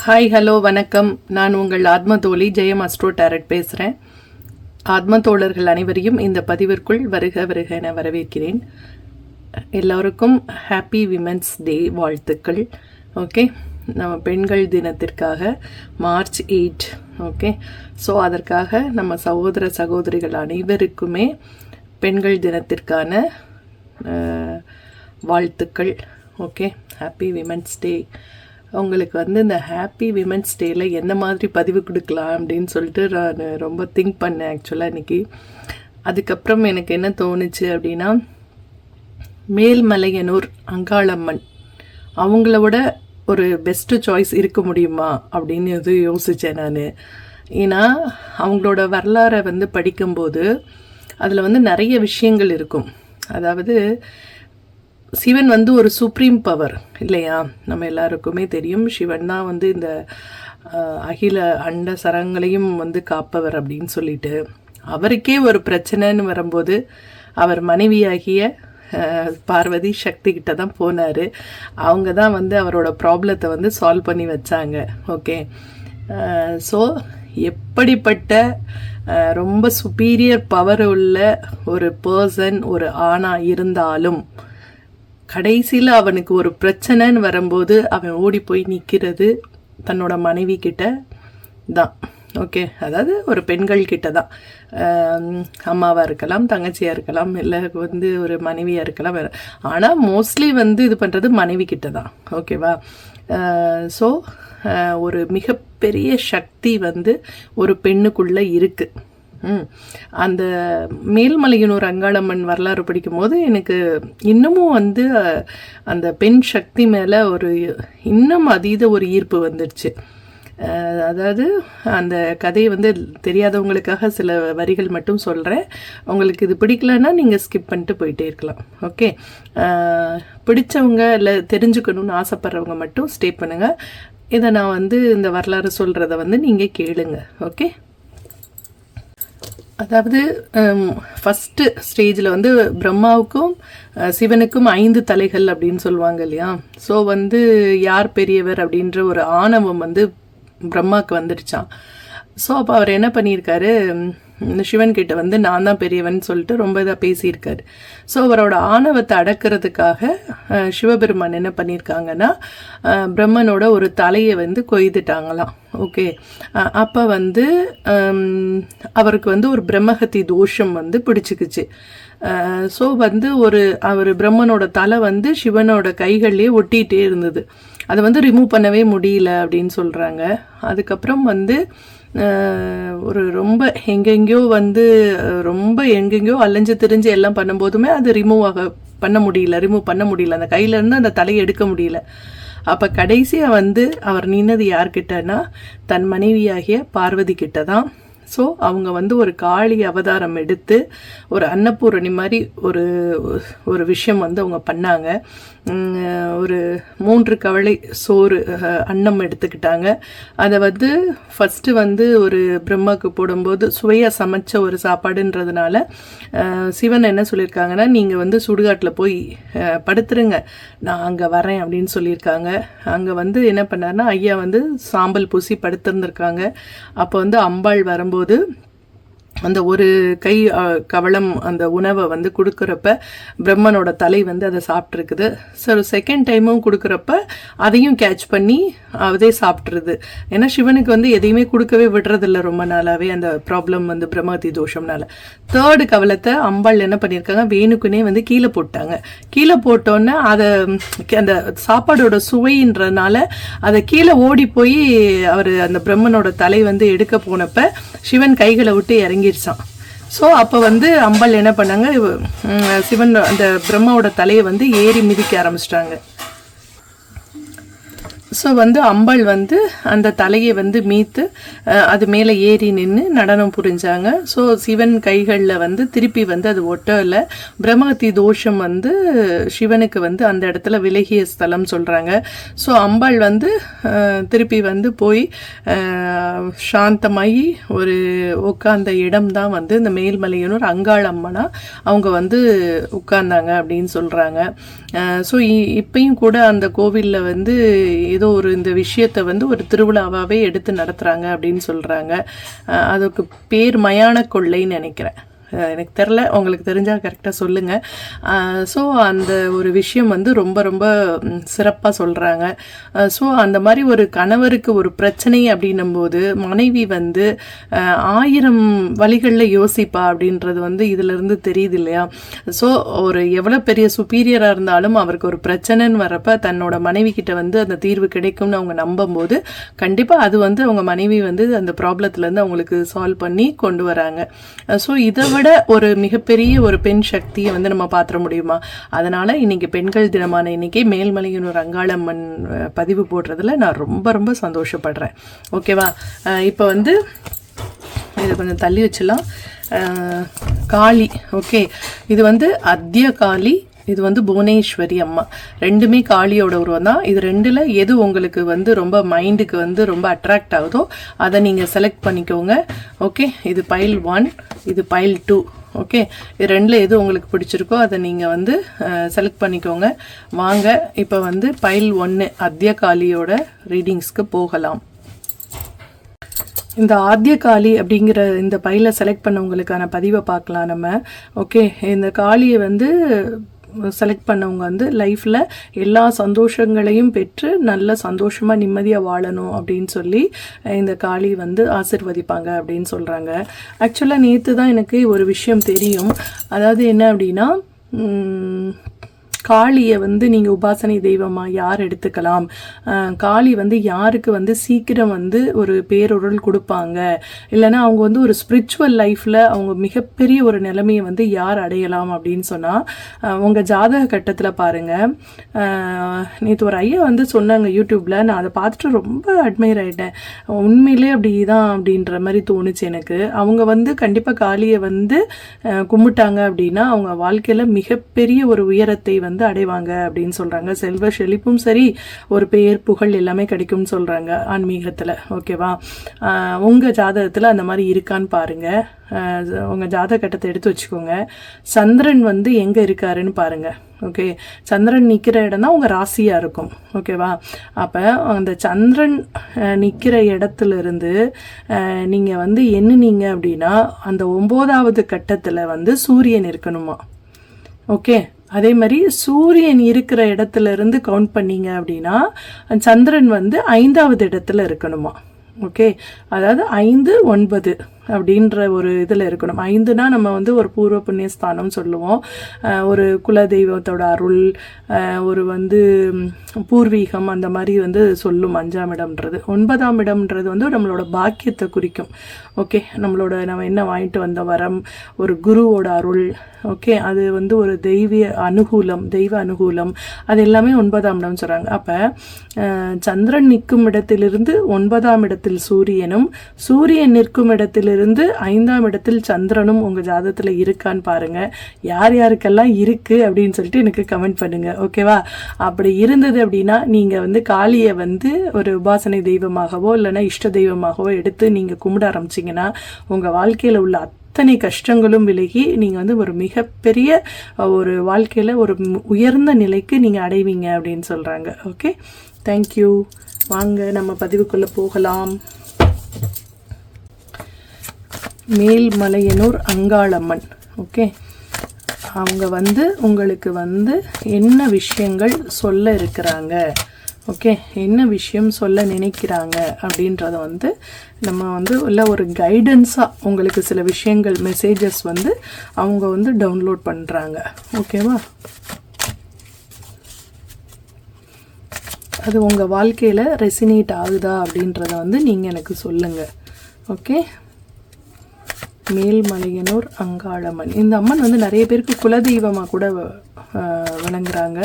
Hi hello வணக்கம். நான் உங்கள் ஆத்ம தோழி ஜெயம் அஸ்ட்ரோ டேரட் பேசுகிறேன். ஆத்ம தோழர்கள் அனைவரையும் இந்த பதிவிற்குள் வருக வருக என வரவேற்கிறேன். எல்லோருக்கும் ஹாப்பி விமென்ஸ் டே வாழ்த்துக்கள். ஓகே, நம்ம பெண்கள் தினத்திற்காக மார்ச் 8. ஓகே, ஸோ அதற்காக நம்ம சகோதர சகோதரிகள் அனைவருக்குமே பெண்கள் தினத்திற்கான வாழ்த்துக்கள். Okay, happy women's day. உங்களுக்கு இந்த ஹாப்பி விமென்ஸ் டேயில் என்ன மாதிரி பதிவு கொடுக்கலாம் அப்படின்னு சொல்லிட்டு நான் ரொம்ப திங்க் பண்ணேன் ஆக்சுவலாக இன்றைக்கி. அதுக்கப்புறம் எனக்கு என்ன தோணுச்சு அப்படின்னா, மேல்மலையனூர் அங்காளம்மன் அவங்களோட ஒரு பெஸ்ட்டு சாய்ஸ் இருக்க முடியுமா அப்படின்னு யோசித்தேன் நான். ஏன்னா அவங்களோட வரலாறை படிக்கும்போது அதில் நிறைய விஷயங்கள் இருக்கும். அதாவது சிவன் ஒரு சுப்ரீம் பவர் இல்லையா, நம்ம எல்லாருக்குமே தெரியும். சிவன் தான் இந்த அகில அண்ட சரங்களையும் காப்பவர் அப்படின்னு சொல்லிட்டு, அவருக்கே ஒரு பிரச்சனைன்னு வரும்போது அவர் மனைவியாகிய பார்வதி சக்தி கிட்ட தான் போனார். அவங்க தான் அவரோட ப்ராப்ளத்தை சால்வ் பண்ணி வச்சாங்க. ஓகே, ஸோ எப்படிப்பட்ட ரொம்ப சுப்பீரியர் பவர் உள்ள ஒரு பர்சன் ஒரு ஆணாக இருந்தாலும் கடைசியில் அவனுக்கு ஒரு பிரச்சனைன்னு வரும்போது அவன் ஓடி போய் நிற்கிறது தன்னோட மனைவி கிட்ட தான். ஓகே, அதாவது ஒரு பெண்கள் கிட்ட தான். அம்மாவாக இருக்கலாம், தங்கச்சியாக இருக்கலாம், இல்லை ஒரு மனைவியாக இருக்கலாம். ஆனால் மோஸ்ட்லி இது பண்ணுறது மனைவி கிட்ட தான். ஓகேவா? ஸோ ஒரு மிகப்பெரிய சக்தி ஒரு பெண்ணுக்குள்ளே இருக்குது. அந்த மேல்மலையனூர் அங்காளம்மன் வரலாறு படிக்கும்போது எனக்கு இன்னமும் அந்த பெண் சக்தி மேலே இன்னும் அதீத ஒரு ஈர்ப்பு வந்துடுச்சு. அதாவது அந்த கதையை தெரியாதவங்களுக்காக சில வரிகள் மட்டும் சொல்கிறேன். உங்களுக்கு இது பிடிக்கலன்னா நீங்கள் ஸ்கிப் பண்ணிட்டு போயிட்டே இருக்கலாம். ஓகே, பிடிச்சவங்க இல்லை தெரிஞ்சுக்கணும்னு ஆசைப்படுறவங்க மட்டும் ஸ்டே பண்ணுங்கள். இதை நான் இந்த வரலாறு சொல்கிறத நீங்கள் கேளுங்க. ஓகே, அதாவது ஃபஸ்ட்டு ஸ்டேஜில் பிரம்மாவுக்கும் சிவனுக்கும் 5 தலைகள் அப்படின்னு சொல்லுவாங்க இல்லையா. ஸோ யார் பெரியவர் அப்படின்ற ஒரு ஆணவம் பிரம்மாவுக்கு வந்துடுச்சான். ஸோ அப்போ அவர் என்ன பண்ணியிருக்காரு, சிவன் கிட்ட நான் தான் பெரியவன் சொல்லிட்டு ரொம்ப இதாக பேசியிருக்காரு. ஸோ அவரோட ஆணவத்தை அடக்கிறதுக்காக சிவபெருமான் என்ன பண்ணியிருக்காங்கன்னா, பிரம்மனோட ஒரு தலையை கொய்துட்டாங்களாம். ஓகே, அப்போ அவருக்கு ஒரு பிரம்மஹத்தி தோஷம் பிடிச்சிக்குச்சு. ஸோ அவர் பிரம்மனோட தலை சிவனோட கைகள்லேயே ஒட்டிகிட்டே இருந்தது. அதை ரிமூவ் பண்ணவே முடியல அப்படின்னு சொல்கிறாங்க. அதுக்கப்புறம் ஒரு ரொம்ப எங்கெங்கேயோ ரொம்ப எங்கெங்கேயோ அலைஞ்சு திரிஞ்சு எல்லாம் பண்ணும்போதுமே அது ரிமூவ் பண்ண முடியல. அந்த கையிலேருந்து அந்த தலையை எடுக்க முடியல. அப்போ கடைசியாக அவர் நின்னது யார்கிட்டனா, தன் மனைவியாகிய பார்வதி கிட்ட தான். ஸோ அவங்க ஒரு காளி அவதாரம் எடுத்து ஒரு அன்னபூரணி மாதிரி ஒரு விஷயம் அவங்க பண்ணாங்க. ஒரு 3 கவளை சோறு அன்னம் எடுத்துக்கிட்டாங்க. அதை ஃபஸ்ட்டு ஒரு பிரம்மாவுக்கு போடும்போது சுவையாக சமைச்ச ஒரு சாப்பாடுன்றதுனால சிவன் என்ன சொல்லியிருக்காங்கன்னா, நீங்கள் சுடுகாட்டில் போய் படுத்துருங்க, நான் அங்கே வரேன் அப்படின்னு சொல்லியிருக்காங்க. அங்கே என்ன பண்ணார்னா, ஐயா சாம்பல் பூசி படுத்திருந்துருக்காங்க. அப்போ அம்பாள் வரும்போது அந்த ஒரு கை கவளம் அந்த உணவை கொடுக்குறப்ப பிரம்மனோட தலை அதை சாப்பிட்ருக்குது. ஸோ செகண்ட் டைமும் கொடுக்குறப்ப அதையும் கேட்ச் பண்ணி அதே சாப்பிட்ருது. ஏன்னா சிவனுக்கு எதையுமே கொடுக்கவே விடுறதில்ல ரொம்ப நாளாகவே, அந்த ப்ராப்ளம் பிரம்மஹத்தி தோஷம்னால. தேர்டு கவலத்தை அம்பாள் என்ன பண்ணியிருக்காங்க, வேணுக்குனே கீழே போட்டாங்க. கீழே போட்டோன்னே அதை அந்த சாப்பாடோட சுவைன்றதுனால அதை கீழே ஓடி போய் அவர் அந்த பிரம்மனோட தலை எடுக்க போனப்ப சிவன் கைகளை விட்டு இறங்கிடுச்சான். ஸோ அப்போ அம்பாள் என்ன பண்ணாங்க, சிவன் அந்த பிரம்மாவோட தலையை ஏறி மிதிக்க ஆரம்பிச்சிட்டாங்க. ஸோ அம்பாள் அந்த தலையை மீத்து அது மேலே ஏறி நின்று நடனம் புரிஞ்சாங்க. ஸோ சிவன் கைகளில் திருப்பி அது ஒட்டலை. பிரம்மஹத்தி தோஷம் சிவனுக்கு அந்த இடத்துல விலகிய ஸ்தலம் சொல்கிறாங்க. ஸோ அம்பாள் திருப்பி போய் சாந்தமாகி ஒரு உட்கார்ந்த இடம் தான் இந்த மேல்மலையனூர் அங்காளம்மனா அவங்க உட்கார்ந்தாங்க அப்படின்னு சொல்கிறாங்க. ஸோ இப்பயும் கூட அந்த கோவிலில் ஏதோ ஒரு இந்த விஷயத்தை வந்து ஒரு திருவிழாவாகவே எடுத்து நடத்துகிறாங்க அப்படின்னு சொல்கிறாங்க. அதுக்கு பேர் மயான கொள்ளைன்னு நினைக்கிறேன், எனக்கு தெரில, உங்களுக்கு தெரிஞ்சால் கரெக்டாக சொல்லுங்கள். ஸோ அந்த ஒரு விஷயம் வந்து ரொம்ப ரொம்ப சிறப்பாக சொல்கிறாங்க. ஸோ அந்த மாதிரி ஒரு கணவருக்கு ஒரு பிரச்சனை அப்படின்னும்போது மனைவி வந்து 1000 வழிகளில் யோசிப்பா அப்படின்றது வந்து இதிலிருந்து தெரியுது இல்லையா? ஸோ ஒரு எவ்வளோ பெரிய சுப்பீரியராக இருந்தாலும் அவருக்கு ஒரு பிரச்சனைன்னு வரப்ப தன்னோட மனைவி கிட்ட வந்து அந்த தீர்வு கிடைக்கும்னு அவங்க நம்பும்போது கண்டிப்பாக அது வந்து அவங்க மனைவி வந்து அந்த ப்ராப்ளத்துலேருந்து அவங்களுக்கு சால்வ் பண்ணி கொண்டு வராங்க. ஸோ இதை ஒரு மிகப்பெரிய ஒரு பெண் சக்தியை வந்து நம்ம பார்த்துட முடியுமா? அதனால இன்னைக்கு பெண்கள் தினமான இன்னைக்கு மேல்மலையனூர் அங்காளம்மன் பதிவு போடுறதுல நான் ரொம்ப ரொம்ப சந்தோஷப்படுறேன். ஓகேவா? இப்போ வந்து இதை கொஞ்சம் தள்ளி வச்சிடலாம். காளி, ஓகே, இது வந்து அத்திய காளி, இது வந்து புவனேஸ்வரி அம்மா, ரெண்டுமே காளியோட உருவம் தான். இது ரெண்டில் எது உங்களுக்கு வந்து ரொம்ப மைண்டுக்கு வந்து ரொம்ப அட்ராக்ட் ஆகுதோ அதை நீங்கள் செலக்ட் பண்ணிக்கோங்க. ஓகே, இது பைல் 1, இது பைல் 2. ஓகே, இது ரெண்டில் எது உங்களுக்கு பிடிச்சிருக்கோ அதை நீங்கள் வந்து செலக்ட் பண்ணிக்கோங்க. வாங்க இப்போ வந்து பைல் 1 அத்திய காளியோட ரீடிங்ஸ்க்கு போகலாம். இந்த ஆத்திய காளி அப்படிங்கிற இந்த பையில செலக்ட் பண்ணவங்களுக்கான பதிவை பார்க்கலாம் நம்ம. ஓகே, இந்த காளியை வந்து செலக்ட் பண்ணவங்க வந்து லைஃப்பில் எல்லா சந்தோஷங்களையும் பெற்று நல்ல சந்தோஷமாக நிம்மதியாக வாழணும் அப்படின்னு சொல்லி இந்த காளி வந்து ஆசிர்வதிப்பாங்க அப்படின்னு சொல்கிறாங்க. ஆக்சுவலாக நேற்று தான் எனக்கு ஒரு விஷயம் தெரியும். அதாவது என்ன அப்படின்னா, காளியை வந்து நீங்கள் உபாசனை தெய்வமாக யார் எடுத்துக்கலாம், காளி வந்து யாருக்கு வந்து சீக்கிரம் வந்து ஒரு பேரொருள் கொடுப்பாங்க, இல்லைன்னா அவங்க வந்து ஒரு ஸ்பிரிச்சுவல் லைஃப்பில் அவங்க மிகப்பெரிய ஒரு நிலைமையை வந்து யார் அடையலாம் அப்படின்னு சொன்னால் உங்கள் ஜாதக கட்டத்தில் பாருங்கள். நேற்று ஒரு ஐயா வந்து சொன்னாங்க யூடியூப்பில், நான் அதை பார்த்துட்டு ரொம்ப அட்மையர் ஆகிட்டேன். உண்மையிலே அப்படி தான் அப்படின்ற மாதிரி தோணுச்சு எனக்கு. அவங்க வந்து கண்டிப்பாக காளியை வந்து கும்பிட்டாங்க அப்படின்னா அவங்க வாழ்க்கையில் மிகப்பெரிய ஒரு உயரத்தை வந்து அடைவாங்க அப்படின்னு சொல்றாங்க. செல்வ செழிப்பும் சரி, ஒரு பெயர் புகழ் எல்லாமே கிடைக்கும்னு சொல்றாங்க ஆன்மீகத்துல. ஓகேவா? உங்க ஜாதகத்துல அந்த மாதிரி இருக்கான்னு பாருங்க. உங்க ஜாதக கட்டத்தை எடுத்து வச்சுக்கோங்க. சந்திரன் வந்து எங்க இருக்காருன்னு பாருங்க. ஓகே, சந்திரன் நிற்கிற இடம் தான் உங்கள் ராசியாக இருக்கும். ஓகேவா? அப்போ அந்த சந்திரன் நிற்கிற இடத்துல இருந்து நீங்கள் வந்து எண்ணுனீங்க அப்படின்னா அந்த 9வது கட்டத்தில் வந்து சூரியன் இருக்கணுமா? ஓகே, அதே மாதிரி சூரியன் இருக்கிற இடத்துல இருந்து கவுண்ட் பண்ணீங்க அப்படின்னா சந்திரன் வந்து 5வது இடத்துல இருக்கணுமா? ஓகே, அதாவது 5, 9 அப்படின்ற ஒரு இதில் இருக்கணும். 5னா நம்ம வந்து ஒரு பூர்வ புண்ணியஸ்தானம் சொல்லுவோம், ஒரு குலதெய்வத்தோட அருள், ஒரு வந்து பூர்வீகம், அந்த மாதிரி வந்து சொல்லும் 5ஆம் இடம்ன்றது. 9ஆம் இடம்ன்றது வந்து நம்மளோட பாக்கியத்தை குறிக்கும். ஓகே, நம்ம என்ன வாங்கிட்டு வந்த வரம், ஒரு குருவோட அருள். ஓகே, அது வந்து ஒரு தெய்வ அனுகூலம், அது எல்லாமே 9ஆம் இடம் சொல்கிறாங்க. அப்போ சந்திரன் நிற்கும் இடத்திலிருந்து 9ஆம் இடத்தில் சூரியனும், சூரியன் நிற்கும் இடத்திலிருந்து 5ஆம் இடத்தில் சந்திரனும் உங்கள் ஜாதகத்தில் இருக்கான்னு பாருங்கள். யார் யாருக்கெல்லாம் இருக்குது அப்படின்னு சொல்லிட்டு எனக்கு கமெண்ட் பண்ணுங்கள். ஓகேவா? அப்படி இருந்தது அப்படின்னா நீங்கள் வந்து காளியை வந்து ஒரு உபாசனை தெய்வமாகவோ இல்லைன்னா இஷ்ட தெய்வமாகவோ எடுத்து நீங்கள் கும்பிட ஆரம்பிச்சிங்கன்னா உங்கள் வாழ்க்கையில் உள்ள அத்தனை கஷ்டங்களும் விலகி நீங்கள் வந்து ஒரு மிகப்பெரிய ஒரு வாழ்க்கையில் ஒரு உயர்ந்த நிலைக்கு நீங்கள் அடைவீங்க அப்படின்னு சொல்கிறாங்க. Okay, thank you. வாங்க நம்ம பதிவுக்குள்ளே போகலாம். மேல்மலையனூர் அங்காளம்மன். ஓகே, அவங்க வந்து உங்களுக்கு வந்து என்ன விஷயங்கள் சொல்ல இருக்கிறாங்க, ஓகே, என்ன விஷயம் சொல்ல நினைக்கிறாங்க அப்படின்றத வந்து நம்ம வந்து இல்லை ஒரு கைடன்ஸாக உங்களுக்கு சில விஷயங்கள் மெசேஜஸ் வந்து அவங்க வந்து டவுன்லோட் பண்ணுறாங்க. ஓகேவா? அது உங்கள் வாழ்க்கையில் ரெசினேட் ஆகுதா அப்படின்றத வந்து நீங்கள் எனக்கு சொல்லுங்கள். ஓகே, மேல்மலையனூர் அங்காளம்மன். இந்த அம்மன் வந்து நிறைய பேருக்கு குலதெய்வமாக கூட விளங்குறாங்க.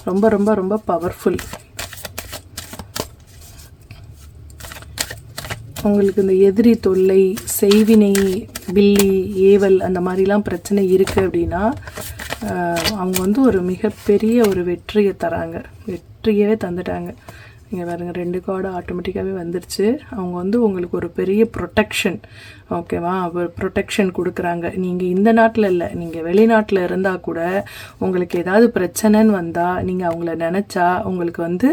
ரொம்ப ரொம்ப ரொம்ப பவர்ஃபுல். உங்களுக்கு இந்த எதிரி தொல்லை, செய்வினை, பில்லி, ஏவல் அந்த மாதிரிலாம் பிரச்சனை இருக்குது அப்படின்னா அவங்க வந்து ஒரு மிகப்பெரிய ஒரு வெற்றியை தராங்க. வெற்றியவே தந்துட்டாங்க. இங்கே பாருங்கள் 2 கார்டு ஆட்டோமேட்டிக்காகவே வந்துருச்சு. அவங்க வந்து உங்களுக்கு ஒரு பெரிய ப்ரொடெக்ஷன், ஓகேவா, ஒரு ப்ரொடெக்ஷன் கொடுக்குறாங்க. நீங்கள் இந்த நாட்டில் இல்லை, நீங்கள் வெளிநாட்டில் இருந்தால் கூட உங்களுக்கு ஏதாவது பிரச்சனைன்னு வந்தால் நீங்கள் அவங்கள நினச்சா உங்களுக்கு வந்து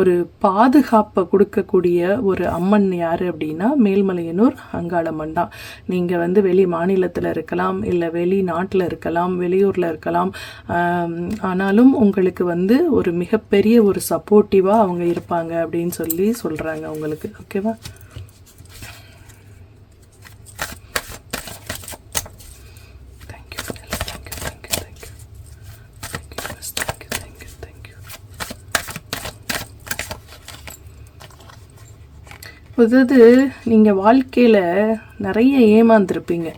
ஒரு பாதுகாப்பை கொடுக்கக்கூடிய ஒரு அம்மன் யார் அப்படின்னா மேல்மலையனூர் அங்காளம்மன் தான். நீங்கள் வந்து வெளி மாநிலத்தில் இருக்கலாம், இல்லை வெளிநாட்டில் இருக்கலாம், வெளியூரில் இருக்கலாம், ஆனாலும் உங்களுக்கு வந்து ஒரு மிகப்பெரிய ஒரு சப்போர்ட்டிவாக அவங்க இருப்பாங்க அப்படின்னு சொல்லி சொல்கிறாங்க உங்களுக்கு. ஓகேவா, அதாவது நீங்கள் வாழ்க்கையில் நிறைய ஏமாந்துருப்பீங்க.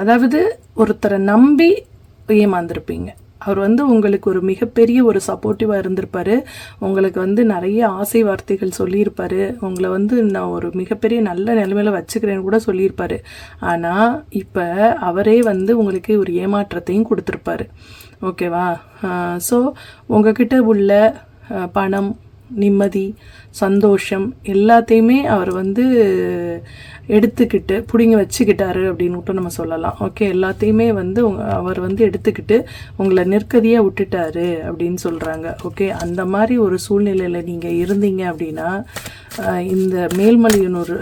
அதாவது ஒருத்தரை நம்பி ஏமாந்துருப்பீங்க. அவர் வந்து உங்களுக்கு ஒரு மிகப்பெரிய ஒரு சப்போர்ட்டிவாக இருந்திருப்பார். உங்களுக்கு வந்து நிறைய ஆசை வார்த்தைகள் சொல்லியிருப்பார். உங்களை வந்து நான் ஒரு மிகப்பெரிய நல்ல நிலைமையில வச்சுக்கிறேன்னு கூட சொல்லியிருப்பார். ஆனால் இப்போ அவரே வந்து உங்களுக்கு ஒரு ஏமாற்றத்தையும் கொடுத்துருப்பாரு. ஓகேவா, ஸோ உங்ககிட்ட உள்ள பணம், நிம்மதி, சந்தோஷம் எல்லாத்தையுமே அவர் வந்து எடுத்துக்கிட்டு பிடிங்க வச்சுக்கிட்டாரு அப்படின்னு மட்டும் நம்ம சொல்லலாம். ஓகே, எல்லாத்தையுமே வந்து அவர் வந்து எடுத்துக்கிட்டு உங்களை நிற்கதியாக விட்டுட்டாரு அப்படின்னு சொல்கிறாங்க. ஓகே, அந்த மாதிரி ஒரு சூழ்நிலையில் நீங்கள் இருந்தீங்க அப்படின்னா இந்த மேல்மலையனூர்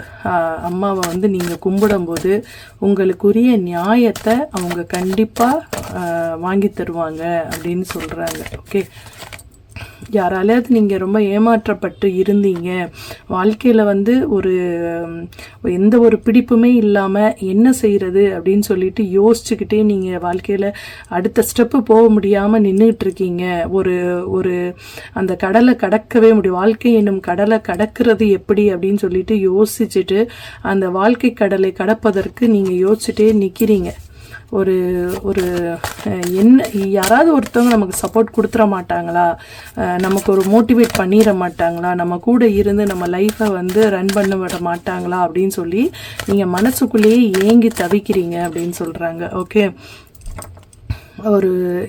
அம்மாவை வந்து நீங்கள் கும்பிடும்போது உங்களுக்குரிய நியாயத்தை அவங்க கண்டிப்பாக வாங்கி தருவாங்க அப்படின்னு சொல்கிறாங்க. ஓகே, யாராலையாவது நீங்கள் ரொம்ப ஏமாற்றப்பட்டு இருந்தீங்க, வாழ்க்கையில் வந்து எந்த ஒரு பிடிப்புமே இல்லாமல் என்ன செய்கிறது அப்படின்னு சொல்லிட்டு யோசிச்சுக்கிட்டே நீங்கள் வாழ்க்கையில் அடுத்த ஸ்டெப்பு போக முடியாமல் நின்றுட்டு இருக்கீங்க. ஒரு அந்த கடலை கடக்கவே முடியும், வாழ்க்கை என்னும் கடலை கடக்கிறது எப்படி அப்படின்னு சொல்லிட்டு யோசிச்சுட்டு அந்த வாழ்க்கை கடலை கடப்பதற்கு நீங்கள் யோசிச்சுட்டே நிற்கிறீங்க. ஒரு என்ன யாராவது ஒருத்தவங்க நமக்கு சப்போர்ட் கொடுத்துட மாட்டாங்களா, நமக்கு ஒரு மோட்டிவேட் பண்ணிட மாட்டாங்களா, நம்ம கூட இருந்து நம்ம லைஃப்பை வந்து ரன் பண்ண விட மாட்டாங்களா அப்படின்னு சொல்லி நீங்கள் மனசுக்குள்ளேயே ஏங்கி தவிக்கிறீங்க அப்படின்னு சொல்கிறாங்க. ஓகே,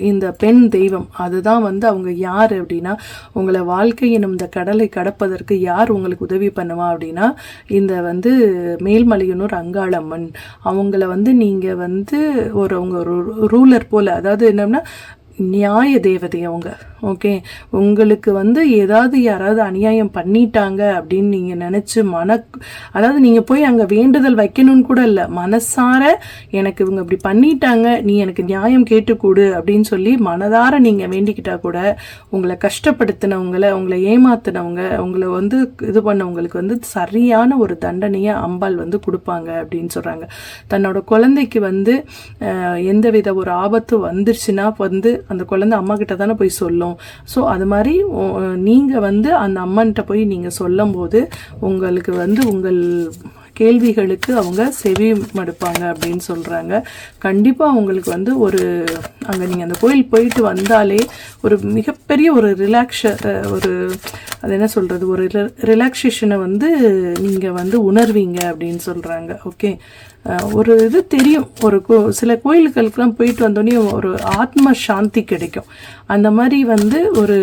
இந்த பெண் தெய்வம் அதுதான் வந்து அவங்க யார் அப்படின்னா உங்களை வாழ்க்கை எனும் இந்த கடலை கடப்பதற்கு யார் உங்களுக்கு உதவி பண்ணுவா அப்படின்னா இந்த வந்து மேல்மலையனூர் அங்காளம்மன். அவங்கள வந்து நீங்கள் வந்து அவங்க ஒரு ரூலர் போல், அதாவது என்னன்னா நியாய தேவதை அவங்க. ஓகே, உங்களுக்கு வந்து ஏதாவது யாராவது அநியாயம் பண்ணிட்டாங்க அப்படின்னு நீங்கள் நினச்சி அதாவது நீங்கள் போய் அங்கே வேண்டுதல் வைக்கணும்னு கூட இல்லை, மனசார எனக்கு இவங்க இப்படி பண்ணிட்டாங்க, நீ எனக்கு நியாயம் கேட்டுக்கூடு அப்படின்னு சொல்லி மனதார நீங்கள் வேண்டிக்கிட்டா கூட உங்களை கஷ்டப்படுத்தினவங்களை, உங்களை ஏமாத்தினவங்க, உங்களை வந்து இது பண்ணவங்களுக்கு வந்து சரியான ஒரு தண்டனையை அம்பாள் வந்து கொடுப்பாங்க அப்படின்னு சொல்கிறாங்க. தன்னோட குழந்தைக்கு வந்து எந்தவித ஒரு ஆபத்து வந்துருச்சுன்னா வந்து அந்த குழந்தை அம்மா கிட்ட தானே போய் சொல்லும். ஸோ அது மாதிரி நீங்கள் வந்து அந்த அம்மன்கிட்ட போய் நீங்கள் சொல்லும் போது உங்களுக்கு வந்து உங்கள் கேள்விகளுக்கு அவங்க செவி மடுப்பாங்க அப்படின்னு சொல்கிறாங்க. கண்டிப்பாக உங்களுக்கு வந்து அங்கே நீங்கள் அந்த கோயில் போயிட்டு வந்தாலே ஒரு மிகப்பெரிய ஒரு அது என்ன சொல்கிறது, ஒரு ரிலாக்ஸேஷனை வந்து நீங்கள் வந்து உணர்வீங்க அப்படின்னு சொல்கிறாங்க. ஓகே, ஒரு இது தெரியும், சில கோயில்களுக்கெல்லாம் போயிட்டு வந்தோடனே ஒரு ஆத்ம சாந்தி கிடைக்கும். அந்த மாதிரி வந்து ஒரு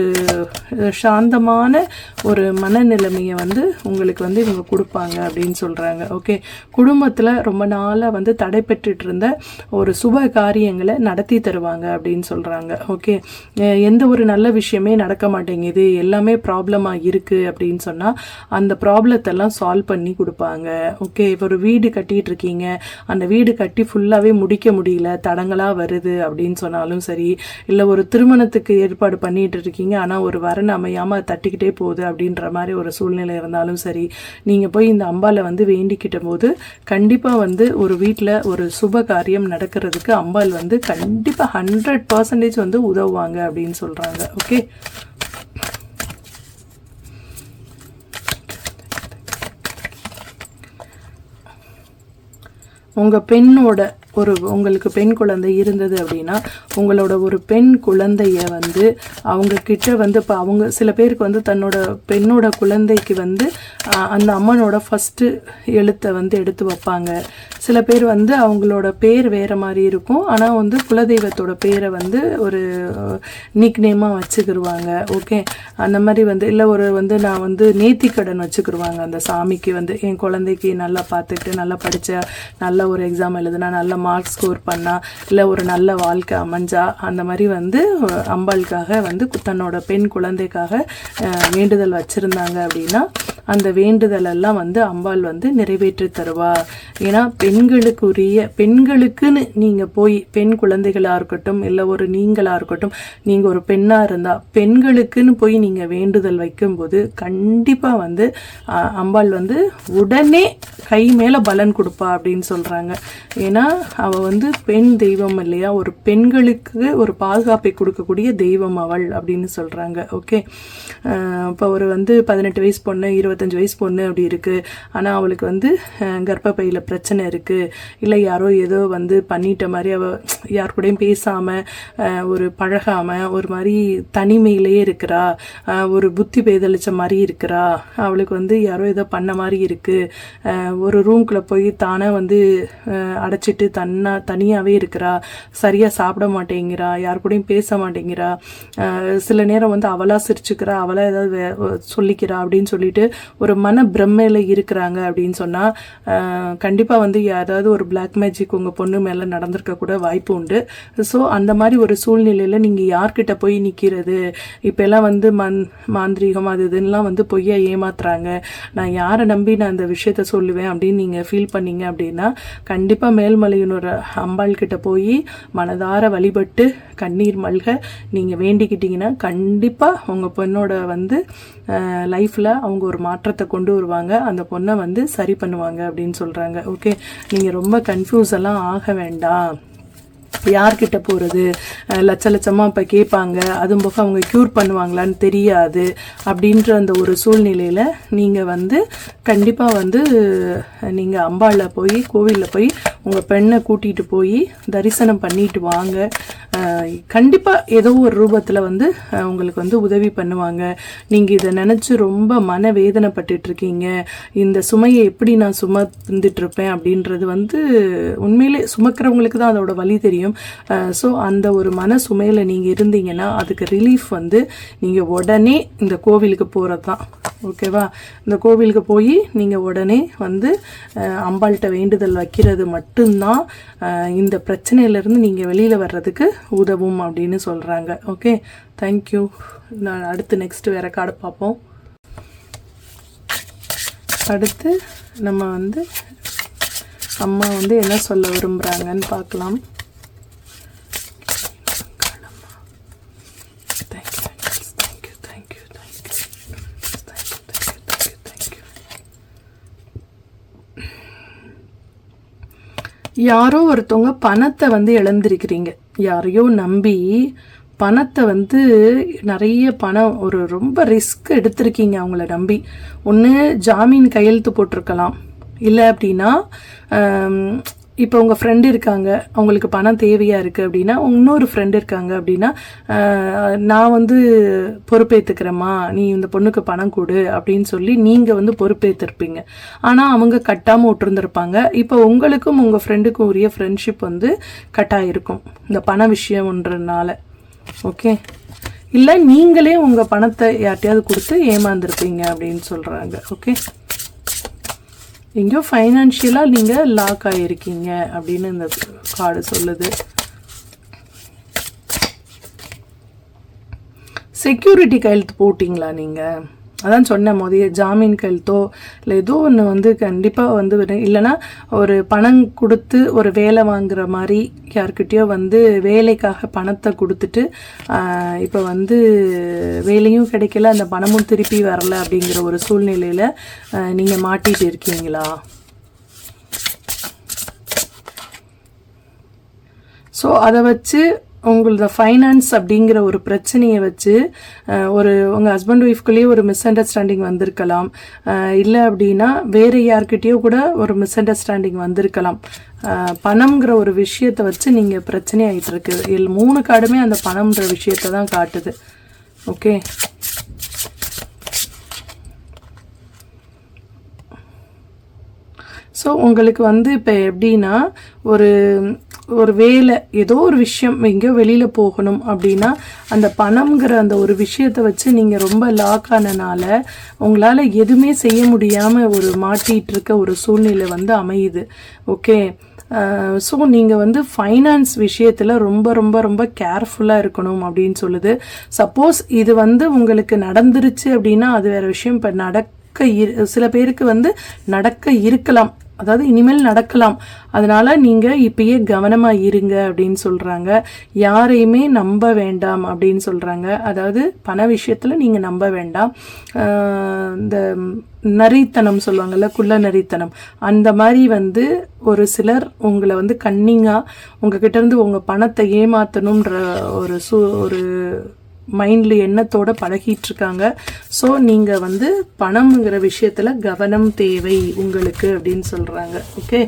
சாந்தமான ஒரு மனநிலைமையை வந்து உங்களுக்கு வந்து இவங்க கொடுப்பாங்க அப்படின்னு சொல்கிறாங்க. ஓகே, குடும்பத்தில் ரொம்ப நாளாக வந்து தடைபெற்றுட்டு இருந்த ஒரு சுப காரியங்களை நடத்தி தருவாங்க அப்படின்னு சொல்கிறாங்க. ஓகே, எந்த ஒரு நல்ல விஷயமே நடக்க மாட்டேங்குது, எல்லாமே ப்ராப்ளமாக இருக்குது அப்படின்னு சொன்னால் அந்த ப்ராப்ளத்தெல்லாம் சால்வ் பண்ணி கொடுப்பாங்க. ஓகே, இப்போ ஒரு வீடு கட்டிகிட்டு இருக்கீங்க, அந்த வீடு கட்டி ஃபுல்லாகவே முடிக்க முடியல, தடங்களாக வருது அப்படின்னு சொன்னாலும் சரி, இல்லை ஒரு திருமணத்துக்கு ஏற்பாடு பண்ணிட்டு இருக்கீங்க ஆனால் ஒரு வரன் அமையாமல் தட்டிக்கிட்டே போகுது அப்படின்ற மாதிரி ஒரு சூழ்நிலை இருந்தாலும் சரி, நீங்கள் போய் இந்த அம்பாலை வந்து வேண்டிக்கிட்ட போது கண்டிப்பாக வந்து ஒரு வீட்டில் ஒரு சுப காரியம் நடக்கிறதுக்கு அம்பாள் வந்து கண்டிப்பாக 100% வந்து உதவுவாங்க அப்படின்னு சொல்கிறாங்க. ஓகே, உங்கள் பெண்ணோட உங்களுக்கு பெண் குழந்தை இருந்தது அப்படின்னா உங்களோட ஒரு பெண் குழந்தைய வந்து அவங்க கிட்ட வந்து இப்போ அவங்க சில பேருக்கு வந்து தன்னோட பெண்ணோட குழந்தைக்கு வந்து அந்த அம்மனோட ஃபஸ்ட்டு எழுத்தை வந்து எடுத்து வைப்பாங்க. சில பேர் வந்து அவங்களோட பேர் வேறு மாதிரி இருக்கும், ஆனால் வந்து குலதெய்வத்தோட பேரை வந்து ஒரு நிக் நேமாக வச்சுக்கிடுவாங்க. ஓகே, அந்த மாதிரி வந்து இல்லை ஒரு வந்து நான் வந்து நேர்த்திக்கடன் வச்சுக்கிடுவாங்க அந்த சாமிக்கு வந்து என் குழந்தைக்கு நல்லா பார்த்துக்கிட்டு நல்லா படித்த நல்ல ஒரு எக்ஸாம் எழுதுனா நல்ல மார்க் ஸ்கோர் பண்ணா இல்லை ஒரு நல்ல வாழ்க்கை அமைஞ்சா அந்த மாதிரி வந்து அம்பாளுக்காக வந்து தன்னோட பெண் குழந்தைக்காக வேண்டுதல் வச்சுருந்தாங்க அப்படின்னா அந்த வேண்டுதலெல்லாம் வந்து அம்பாள் வந்து நிறைவேற்றி தருவா. ஏன்னா பெண்களுக்குன்னு நீங்கள் போய் பெண் குழந்தைகளாக இருக்கட்டும் இல்லை ஒரு நீங்களாக இருக்கட்டும் நீங்கள் ஒரு பெண்ணாக இருந்தால் பெண்களுக்குன்னு போய் நீங்கள் வேண்டுதல் வைக்கும்போது கண்டிப்பாக வந்து அம்பாள் வந்து உடனே கை மேலே பலன் கொடுப்பா அப்படின்னு சொல்கிறாங்க. ஏன்னா அவள் வந்து பெண் தெய்வம் இல்லையா, ஒரு பெண்களுக்கு ஒரு பாதுகாப்பை கொடுக்கக்கூடிய தெய்வம் அவள் அப்படின்னு சொல்கிறாங்க. ஓகே, இப்போ ஒரு வந்து 18 வயசு பொண்ணு 25 வயசு பொண்ணு அப்படி இருக்குது, ஆனால் அவளுக்கு வந்து கர்ப்பப்பையில் பிரச்சனை இருக்குது, இல்லை யாரோ ஏதோ வந்து பண்ணிட்ட மாதிரி அவள் யார் கூடயும் பேசாமல் ஒரு பழகாமல் ஒரு மாதிரி தனிமையிலேயே இருக்கிறா, ஒரு புத்தி பேதளிச்ச மாதிரி இருக்கிறா, அவளுக்கு வந்து யாரோ ஏதோ பண்ண மாதிரி இருக்குது, ஒரு ரூம்குள்ளே போய் தானே வந்து அடைச்சிட்டு தனியாகவே இருக்கிறா, சரியாக சாப்பிட மாட்டேங்கிறா, யார் கூடயும் பேச மாட்டேங்கிறா, சில நேரம் வந்து அவளாக சிரிச்சுக்கிறா, அவளாக ஏதாவது சொல்லிக்கிறா அப்படின்னு சொல்லிட்டு ஒரு மன பிரம்மையில் இருக்கிறாங்க அப்படின்னு சொன்னால் கண்டிப்பாக வந்து யாராவது ஒரு பிளாக் மேஜிக் உங்கள் பொண்ணு மேலே நடந்திருக்க கூட வாய்ப்பு உண்டு. ஸோ அந்த மாதிரி ஒரு சூழ்நிலையில் நீங்கள் யார்கிட்ட போய் நிற்கிறது, இப்போல்லாம் வந்து மாந்திரீகம் அது இதுன்னெலாம் வந்து பொய்யா ஏமாத்துறாங்க, நான் யாரை நம்பி நான் அந்த விஷயத்த சொல்லுவேன் அப்படின்னு நீங்கள் ஃபீல் பண்ணீங்க அப்படின்னா கண்டிப்பாக மேல்மலையனூர் அம்பாள் கிட்ட போய் மனதார வழிபட்டு கண்ணீர் மல்க நீங்கள் வேண்டிக்கிட்டீங்கன்னா கண்டிப்பாக உங்கள் பொண்ணோட வந்து லைஃப்பில் அவங்க ஒரு மாற்றத்தை கொண்டு வருவாங்க, அந்த பொண்ணை வந்து சரி பண்ணுவாங்க அப்படின்னு சொல்கிறாங்க. ஓகே, நீங்கள் ரொம்ப கன்ஃபியூஸ் எல்லாம் ஆக வேண்டாம். யார்கிட்ட போகிறது, லட்சமாக இப்போ கேட்பாங்க, அதுவும் போக அவங்க க்யூர் பண்ணுவாங்களான்னு தெரியாது அப்படின்ற அந்த ஒரு சூழ்நிலையில் நீங்கள் வந்து கண்டிப்பாக வந்து நீங்கள் அம்பாளில் போய் கோவிலில் போய் உங்கள் பெண்ணை கூட்டிகிட்டு போய் தரிசனம் பண்ணிட்டு வாங்க. கண்டிப்பாக ஏதோ ஒரு ரூபத்தில் வந்து உங்களுக்கு வந்து உதவி பண்ணுவாங்க. நீங்கள் இதை நினச்சி ரொம்ப மன வேதனைப்பட்டுட்ருக்கீங்க, இந்த சுமையை எப்படி நான் சுமந்துட்டுருப்பேன் அப்படின்றது வந்து உண்மையிலே சுமக்கிறவங்களுக்கு தான் அதோட வலி தெரியும். ஸோ அந்த ஒரு மன சுமையில் நீங்கள் இருந்தீங்கன்னா அதுக்கு ரிலீஃப் வந்து நீங்கள் உடனே இந்த கோவிலுக்கு போகிறது தான். ஓகேவா, இந்த கோவிலுக்கு போய் நீங்கள் உடனே வந்து அம்பாள்கிட்ட வேண்டுதல் வைக்கிறது மட்டும்தான் இந்த பிரச்சனையிலேருந்து நீங்கள் வெளியில் வர்றதுக்கு உதவும் அப்படின்னு சொல்கிறாங்க. Okay, thank you. நான் அடுத்து நெக்ஸ்ட் வேறு கார்டு பார்ப்போம். அடுத்து நம்ம வந்து அம்மா வந்து என்ன சொல்ல விரும்புகிறாங்கன்னு பார்க்கலாம். யாரோ ஒருத்தவங்க பணத்தை வந்து இழந்திருக்கிறீங்க, யாரையோ நம்பி பணத்தை வந்து நிறைய பணம் ஒரு ரொம்ப ரிஸ்க் எடுத்திருக்கீங்க அவங்கள நம்பி. ஒன்று ஜாமீன் கையெழுத்து போட்டிருக்கலாம், இல்லை அப்படின்னா இப்போ உங்கள் ஃப்ரெண்டு இருக்காங்க, அவங்களுக்கு பணம் தேவையாக இருக்குது அப்படின்னா இன்னொரு ஃப்ரெண்டு இருக்காங்க அப்படின்னா நான் வந்து பொறுப்பேற்றுக்கிறேம்மா, நீ இந்த பொண்ணுக்கு பணம் கொடு அப்படின்னு சொல்லி நீங்கள் வந்து பொறுப்பேற்றிருப்பீங்க. ஆனால் அவங்க கட்டாமல் விட்டுருந்துருப்பாங்க. இப்போ உங்களுக்கும் உங்கள் ஃப்ரெண்டுக்கும் உரிய ஃப்ரெண்ட்ஷிப் வந்து கட்டாயிருக்கும் இந்த பண விஷயம்ன்றதுனால. ஓகே, இல்லை நீங்களே உங்கள் பணத்தை யார்ட்டையாவது கொடுத்து ஏமாந்துருப்பீங்க அப்படின்னு சொல்கிறாங்க. ஓகே, எங்கேயோ ஃபைனான்ஷியலாக நீங்கள் லாக் ஆகிருக்கீங்க அப்படின்னு இந்த கார்டு சொல்லுது. செக்யூரிட்டி கையெழுத்து போட்டிங்களா நீங்கள்? அதான் சொன்னேன் மோதிய ஜாமீன் கையெழுத்தோ இல்லை ஏதோ ஒன்று வந்து கண்டிப்பாக வந்து இல்லைன்னா ஒரு பணம் கொடுத்து ஒரு வேலை வாங்குற மாதிரி யார்கிட்டயோ வந்து வேலைக்காக பணத்தை கொடுத்துட்டு இப்போ வந்து வேலையும் கிடைக்கல, அந்த பணமும் திருப்பி வரல அப்படிங்கிற ஒரு சூழ்நிலையில் நீங்கள் மாட்டிகிட்டு இருக்கீங்களா? ஸோ அதை வச்சு உங்களோட ஃபைனான்ஸ் அப்படிங்கிற ஒரு பிரச்சனையை வச்சு உங்கள் ஹஸ்பண்ட் ஒய்ஃப்குள்ளேயே ஒரு மிஸ் அண்டர்ஸ்டாண்டிங் வந்திருக்கலாம். இல்லை அப்படின்னா வேறு யார்கிட்டயோ கூட ஒரு மிஸ் அண்டர்ஸ்டாண்டிங் வந்திருக்கலாம். பணம்ங்கிற ஒரு விஷயத்தை வச்சு நீங்கள் பிரச்சனை ஆகிட்டு இருக்கு. 3 கார்டுமே அந்த பணம்ன்ற விஷயத்தை தான் காட்டுது. ஓகே, ஸோ உங்களுக்கு இப்போ எப்படின்னா ஒரு வேலை, ஏதோ ஒரு விஷயம் எங்கேயோ வெளியில் போகணும் அப்படின்னா அந்த பணம்ங்கிற அந்த ஒரு விஷயத்தை வச்சு நீங்கள் ரொம்ப லாக் ஆனனால உங்களால் எதுவுமே செய்ய முடியாமல் மாட்டிகிட்டு இருக்க ஒரு சூழ்நிலை அமையுது. ஓகே, ஸோ நீங்கள் ஃபைனான்ஸ் விஷயத்தில் ரொம்ப ரொம்ப ரொம்ப கேர்ஃபுல்லாக இருக்கணும் அப்படின்னு சொல்லுது. சப்போஸ் இது உங்களுக்கு நடந்துருச்சு அப்படின்னா அது வேறு விஷயம். இப்போ சில பேருக்கு நடக்க இருக்கலாம், அதாவது இனிமேல் நடக்கலாம். அதனால நீங்கள் இப்பயே கவனமாக இருங்க அப்படின்னு சொல்கிறாங்க. யாரையுமே நம்ப வேண்டாம் அப்படின்னு சொல்கிறாங்க. அதாவது பண விஷயத்தில் நீங்கள் நம்ப வேண்டாம். இந்த நரித்தனம் சொல்லுவாங்கள்ல, குள்ள நரித்தனம், அந்த மாதிரி ஒரு சிலர் உங்களை கன்னிங்காக உங்ககிட்ட இருந்து உங்கள் பணத்தை ஏமாற்றணுன்ற ஒரு மைண்டில் எண்ணத்தோடு பழகிட்டு இருக்காங்க. ஸோ நீங்கள் பணம்ங்கிற விஷயத்தில் கவனம் தேவை உங்களுக்கு அப்படின்னு சொல்கிறாங்க. ஓகே,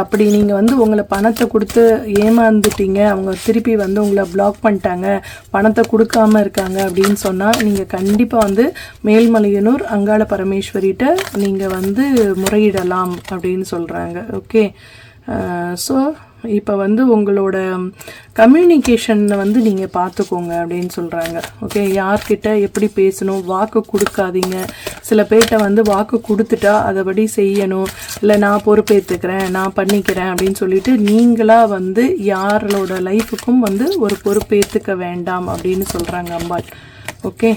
அப்படி நீங்கள் உங்களை பணத்தை கொடுத்து ஏமாந்துட்டீங்க, அவங்க திருப்பி உங்களை பிளாக் பண்ணிட்டாங்க, பணத்தை கொடுக்காம இருக்காங்க அப்படின்னு சொன்னால் நீங்கள் கண்டிப்பாக மேல்மலையனூர் அங்காள பரமேஸ்வரிகிட்ட நீங்கள் முறையிடலாம் அப்படின்னு சொல்கிறாங்க. ஓகே, ஸோ இப்போ உங்களோட கம்யூனிகேஷனை நீங்கள் பார்த்துக்கோங்க அப்படின்னு சொல்கிறாங்க. ஓகே, யார்கிட்ட எப்படி பேசணும், வாக்கு கொடுக்காதீங்க. சில பேர்கிட்ட வாக்கு கொடுத்துட்டா அதைபடி செய்யணும், இல்லை நான் பொறுப்பேற்றுக்கிறேன், நான் பண்ணிக்கிறேன் அப்படின்னு சொல்லிட்டு நீங்களாக யாரோட லைஃபுக்கும் ஒரு பொறுப்பேற்றுக்க வேண்டாம் அப்படின்னு சொல்கிறாங்க அம்பாள். ஓகே,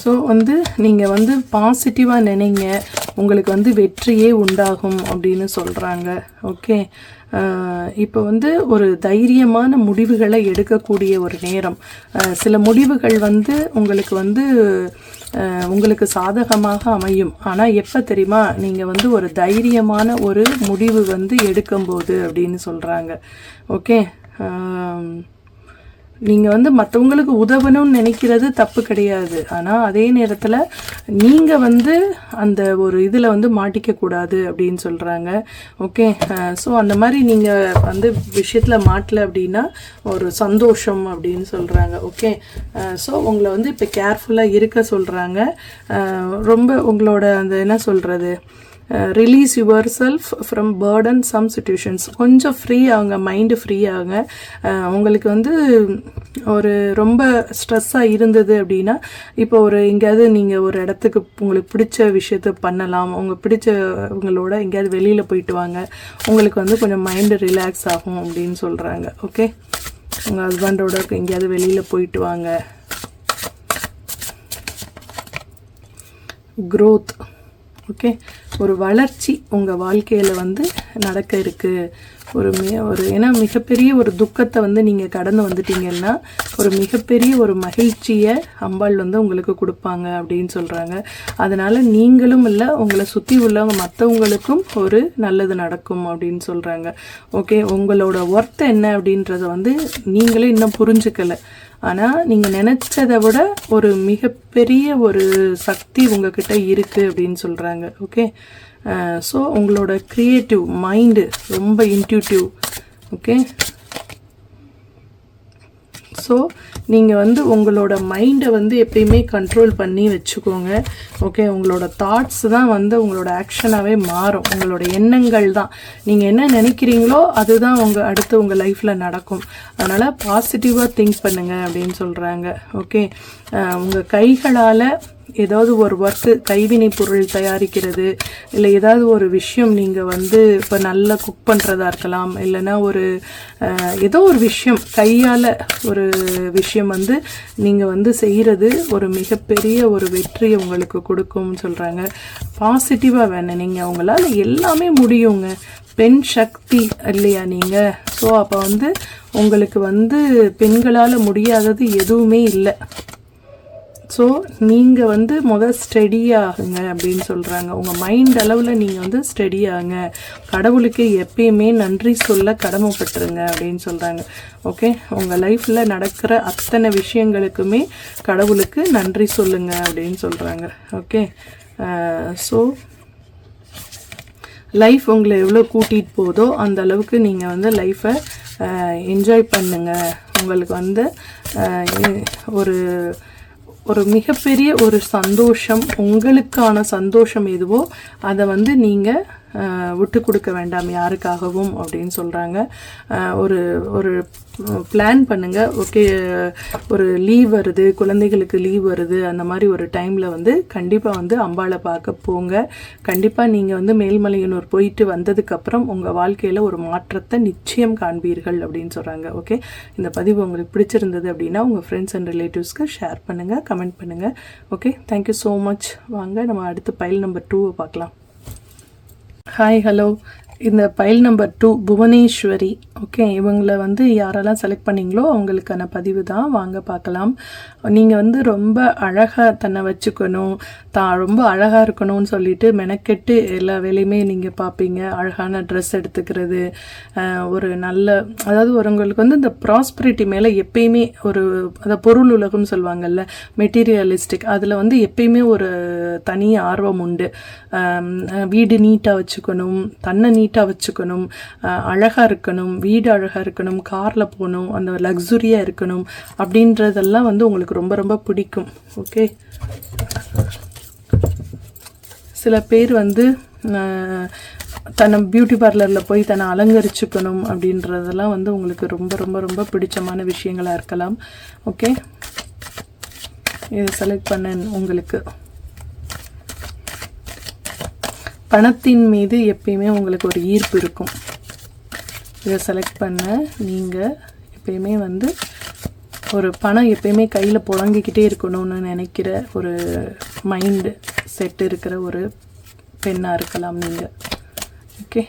ஸோ நீங்கள் பாசிட்டிவாக நினைங்க, உங்களுக்கு வெற்றியே உண்டாகும் அப்படின்னு சொல்கிறாங்க. ஓகே, இப்போ ஒரு தைரியமான முடிவுகளை எடுக்கக்கூடிய ஒரு நேரம். சில முடிவுகள் உங்களுக்கு சாதகமாக அமையும். ஆனால் எப்போ தெரியுமா, நீங்கள் ஒரு தைரியமான ஒரு முடிவு எடுக்கும்போது அப்படின்னு சொல்கிறாங்க. ஓகே, நீங்கள் மற்றவங்களுக்கு உதவணும்னு நினைக்கிறது தப்பு கிடையாது. ஆனால் அதே நேரத்தில் நீங்கள் அந்த ஒரு இதில் மாட்டிக்கக்கூடாது அப்படின்னு சொல்கிறாங்க. ஓகே, ஸோ அந்த மாதிரி நீங்கள் விஷயத்தில் மாட்டலை அப்படின்னா ஒரு சந்தோஷம் அப்படின்னு சொல்கிறாங்க. ஓகே, ஸோ உங்களை இப்போ கேர்ஃபுல்லாக இருக்க சொல்கிறாங்க. ரொம்ப உங்களோட அந்த என்ன சொல்கிறது, release yourself from burden some situations. கொஞ்சம் ஃப்ரீ ஆகுங்க, மைண்டு ஃப்ரீ ஆகுங்க. உங்களுக்கு ஒரு ரொம்ப ஸ்ட்ரெஸ்ஸாக இருந்தது அப்படின்னா இப்போ எங்கேயாவது நீங்கள் ஒரு இடத்துக்கு உங்களுக்கு பிடிச்ச விஷயத்த பண்ணலாம். உங்களுக்கு பிடிச்சவங்களோட எங்கேயாவது வெளியில் போயிட்டு வாங்க, உங்களுக்கு கொஞ்சம் மைண்டு ரிலாக்ஸ் ஆகும் அப்படின்னு சொல்கிறாங்க. ஓகே, உங்கள் ஹஸ்பண்டோட எங்கேயாவது வெளியில் போயிட்டு வாங்க. க்ரோத், ஓகே, ஒரு வளர்ச்சி உங்கள் வாழ்க்கையில் நடக்க இருக்குது. ஏன்னா மிகப்பெரிய ஒரு துக்கத்தை நீங்கள் கடந்து வந்துட்டீங்கன்னா ஒரு மிகப்பெரிய ஒரு மகிழ்ச்சியை அம்பாள் உங்களுக்கு கொடுப்பாங்க அப்படின்னு சொல்கிறாங்க. அதனால் நீங்களும் இல்லை, உங்களை சுற்றி உள்ளவங்க மற்றவங்களுக்கும் ஒரு நல்லது நடக்கும் அப்படின்னு சொல்கிறாங்க. ஓகே, உங்களோட ஒர்த் என்ன அப்படின்றத நீங்களே இன்னும் புரிஞ்சுக்கலை. ஆனால் நீங்கள் நினச்சதை விட ஒரு மிகப்பெரிய ஒரு சக்தி உங்ககிட்ட இருக்குது அப்படின்னு சொல்கிறாங்க. ஓகே, ஸோ உங்களோட க்ரியேட்டிவ் மைண்டு ரொம்ப இன்ட்யூட்டிவ். ஓகே, ஸோ நீங்கள் உங்களோட மைண்டை எப்பயுமே கண்ட்ரோல் பண்ணி வச்சுக்கோங்க. ஓகே, உங்களோட தாட்ஸ் தான் உங்களோட ஆக்ஷனாகவே மாறும். உங்களோட எண்ணங்கள் தான், நீங்கள் என்ன நினைக்கிறீங்களோ அதுதான் அடுத்து உங்கள் லைஃப்பில் நடக்கும். அதனால் பாசிட்டிவாக திங்க் பண்ணுங்கள் அப்படின்னு சொல்கிறாங்க. ஓகே, உங்கள் கைகளால் ஏதாவது ஒரு ஒர்க்கு, கைவினை பொருள் தயாரிக்கிறது, இல்லை ஏதாவது ஒரு விஷயம் நீங்கள் இப்போ நல்லா குக் பண்ணுறதா இருக்கலாம், இல்லைன்னா ஏதோ ஒரு விஷயம் கையால் ஒரு விஷயம் நீங்கள் செய்கிறது ஒரு மிகப்பெரிய ஒரு வெற்றியை உங்களுக்கு கொடுக்கும்னு சொல்கிறாங்க. பாசிட்டிவாக வேணும், நீங்கள் உங்களால் எல்லாமே முடியுங்க. பெண் சக்தி இல்லையா நீங்கள்? ஸோ அப்போ உங்களுக்கு பெண்களால் முடியாதது எதுவுமே இல்லை. ஸோ நீங்கள் வந்து ஸ்டெடி ஆகுங்க அப்படின்னு சொல்கிறாங்க. உங்கள் மைண்ட் அளவில் நீங்கள் வந்து ஸ்டெடி ஆகுங்க, கடவுளுக்கு எப்பயுமே நன்றி சொல்ல கடமைப்பட்டுருங்க அப்படின்னு சொல்கிறாங்க. ஓகே, உங்கள் லைஃப்பில் நடக்கிற அத்தனை விஷயங்களுக்குமே கடவுளுக்கு நன்றி சொல்லுங்க அப்படின்னு சொல்கிறாங்க. ஓகே, ஸோ லைஃப் உங்களை எவ்வளோ கூட்டிகிட்டு போதோ அந்த அளவுக்கு நீங்கள் வந்து லைஃப்பை என்ஜாய் பண்ணுங்கள். உங்களுக்கு வந்து ஒரு மிகப்பெரிய ஒரு சந்தோஷம், உங்களுக்கான சந்தோஷம் எதுவோ அதை வந்து நீங்கள் விட்டு கொடுக்க வேண்டாம் யாருக்காகவும் அப்படின்னு சொல்கிறாங்க. ஒரு பிளான் பண்ணுங்கள். ஓகே, ஒரு லீவ் வருது, குழந்தைகளுக்கு லீவ் வருது, அந்த மாதிரி ஒரு டைமில் வந்து கண்டிப்பாக வந்து அம்பாளை பார்க்க போங்க. கண்டிப்பாக நீங்கள் வந்து மேல்மலையனூர் போயிட்டு வந்ததுக்கப்புறம் உங்கள் வாழ்க்கையில் ஒரு மாற்றத்தை நிச்சயம் காண்பீர்கள் அப்படின்னு சொல்கிறாங்க. ஓகே, இந்த பதிவு உங்களுக்கு பிடிச்சிருந்தது அப்படின்னா உங்கள் ஃப்ரெண்ட்ஸ் அண்ட் ரிலேட்டிவ்ஸ்க்கு ஷேர் பண்ணுங்கள், கமெண்ட் பண்ணுங்கள். Okay, thank you so much. வாங்க நம்ம அடுத்து பைல் நம்பர் 2 பார்க்கலாம். Hi, hello. இந்த பைல் நம்பர் 2 புவனேஸ்வரி. ஓகே, இவங்களை வந்து யாரெல்லாம் செலக்ட் பண்ணிங்களோ அவங்களுக்கான பதிவு தான். வாங்க பார்க்கலாம். நீங்கள் வந்து ரொம்ப அழகாக தன்னை வச்சுக்கணும், ரொம்ப அழகாக இருக்கணும்னு சொல்லிட்டு மெனக்கெட்டு எல்லா வேலையுமே நீங்கள் பார்ப்பீங்க. அழகான ட்ரெஸ் எடுத்துக்கிறது, ஒரு நல்ல, அதாவது உங்களுக்கு வந்து இந்த ப்ராஸ்பரிட்டி மேலே எப்பயுமே அதை பொருள் உலகம்னு சொல்லுவாங்கல்ல, மெட்டீரியலிஸ்டிக், அதில் வந்து எப்பயுமே ஒரு தனி ஆர்வம் உண்டு. வீடு நீட்டாக வச்சுக்கணும், தன்னை நீட்டாக வச்சுக்கணும், அழகாக இருக்கணும், வீடு அழகாக இருக்கணும், காரில் போகணும், அந்த லக்ஸுரியாக இருக்கணும் அப்படின்றதெல்லாம் வந்து உங்களுக்கு ரொம்ப ரொம்ப பிடிக்கும். ஓகே, சில பேர் வந்து தன்னை பியூட்டி பார்லரில் போய் தன்னை அலங்கரிச்சுக்கணும் அப்படின்றதெல்லாம் வந்து உங்களுக்கு ரொம்ப ரொம்ப ரொம்ப பிடிச்சமான விஷயங்களாக இருக்கலாம். ஓகே, இதை செலக்ட் பண்ண உங்களுக்கு பணத்தின் மீது எப்பயுமே உங்களுக்கு ஒரு ஈர்ப்பு இருக்கும். இதை செலக்ட் பண்ண நீங்கள் எப்பயுமே வந்து ஒரு பணம் எப்பயுமே கையில் புழங்கிக்கிட்டே இருக்கணும்னு நினைக்கிற ஒரு மைண்டு செட் இருக்கிற ஒரு பெண்ணாக இருக்கலாம் நீங்கள். ஓகே,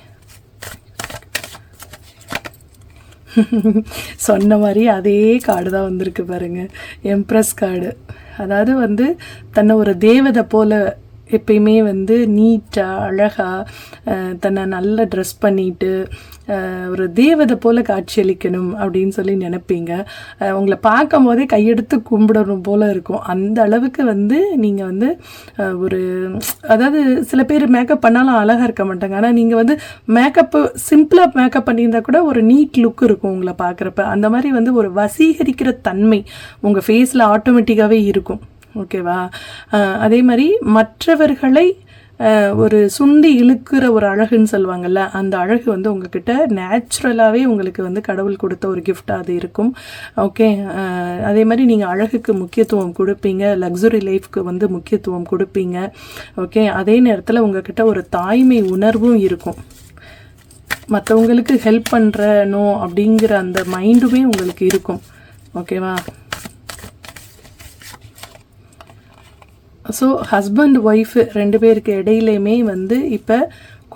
சொன்ன மாதிரி அதே கார்டு தான் வந்திருக்கு பாருங்கள், எம்ப்ரஸ் கார்டு. அதாவது வந்து தன்னை ஒரு தேவதை போல் எப்பயுமே வந்து நீட்டாக அழகாக தன்னை நல்லா ட்ரெஸ் பண்ணிட்டு ஒரு தேவதை போல் காட்சியளிக்கணும் அப்படின்னு சொல்லி நினைப்பீங்க. உங்களை பார்க்கும் போதே கையெடுத்து கும்பிடணும் போல் இருக்கும். அந்த அளவுக்கு வந்து நீங்கள் வந்து அதாவது சில பேர் மேக்கப் பண்ணாலும் அழகாக இருக்க மாட்டாங்க. ஆனால் நீங்கள் வந்து மேக்கப்பு சிம்பிளாக மேக்கப் பண்ணியிருந்தா கூட ஒரு நீட் லுக் இருக்கும் உங்களை பார்க்குறப்ப. அந்த மாதிரி வந்து ஒரு வசீகரிக்கிற தன்மை உங்கள் ஃபேஸில் ஆட்டோமேட்டிக்காகவே இருக்கும். ஓகேவா? அதே மாதிரி மற்றவர்களை ஒரு சுண்டி இழுக்கிற ஒரு அழகுன்னு சொல்லுவாங்கள்ல, அந்த அழகு வந்து உங்ககிட்ட நேச்சுரலாகவே உங்களுக்கு வந்து கடவுள் கொடுத்த ஒரு கிஃப்டாக அது இருக்கும். ஓகே, அதே மாதிரி நீங்கள் அழகுக்கு முக்கியத்துவம் கொடுப்பீங்க, லக்ஸுரி லைஃப்க்கு வந்து முக்கியத்துவம் கொடுப்பீங்க. ஓகே, அதே நேரத்தில் உங்ககிட்ட ஒரு தாய்மை உணர்வும் இருக்கும். மற்றவங்களுக்கு ஹெல்ப் பண்ணுறனோ அப்படிங்கிற அந்த மைண்டுமே உங்களுக்கு இருக்கும். ஓகேவா? ஸோ ஹஸ்பண்ட் ஒய்ஃபு 2 பேருக்கு இடையிலையுமே வந்து இப்போ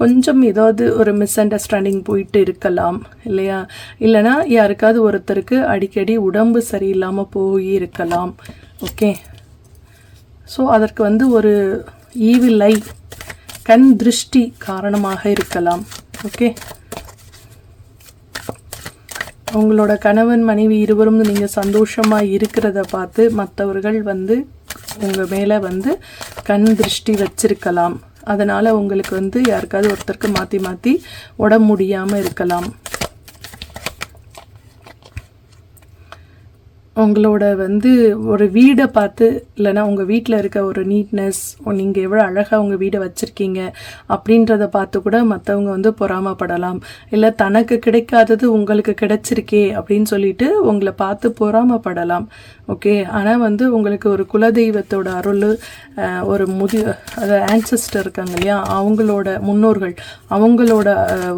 கொஞ்சம் ஏதாவது ஒரு மிஸ் அண்டர்ஸ்டாண்டிங் போயிட்டு இருக்கலாம் இல்லையா? இல்லைனா யாருக்காவது ஒருத்தருக்கு அடிக்கடி உடம்பு சரியில்லாமல் போய் இருக்கலாம். ஓகே, ஸோ அதற்கு வந்து ஒரு ஈவில் ஐ, கண் திருஷ்டி காரணமாக இருக்கலாம். ஓகே, உங்களோட கணவன் மனைவி இருவரும் நீங்கள் சந்தோஷமாக இருக்கிறத பார்த்து மற்றவர்கள் வந்து உங்கள் மேலே வந்து கண் திருஷ்டி வச்சிருக்கலாம். அதனால் உங்களுக்கு வந்து யாருக்காவது ஒருத்தருக்கு மாற்றி மாற்றி உடம்பு முடியாமல் இருக்கலாம். உங்களோட வந்து ஒரு வீடை பார்த்து, இல்லைனா உங்கள் வீட்டில் இருக்க ஒரு நீட்னஸ், நீங்கள் எவ்வளோ அழகாக உங்கள் வீடை வச்சுருக்கீங்க அப்படின்றத பார்த்து கூட மற்றவங்க வந்து பொறாமப்படலாம். இல்லை தனக்கு கிடைக்காதது உங்களுக்கு கிடைச்சிருக்கே அப்படின்னு சொல்லிட்டு உங்களை பார்த்து பொறாமப்படலாம். ஓகே, ஆனால் வந்து உங்களுக்கு ஒரு குலதெய்வத்தோட அருள், ஒரு அதாவது ஆன்செஸ்டர் இருக்காங்க இல்லையா, அவங்களோட முன்னோர்கள், அவங்களோட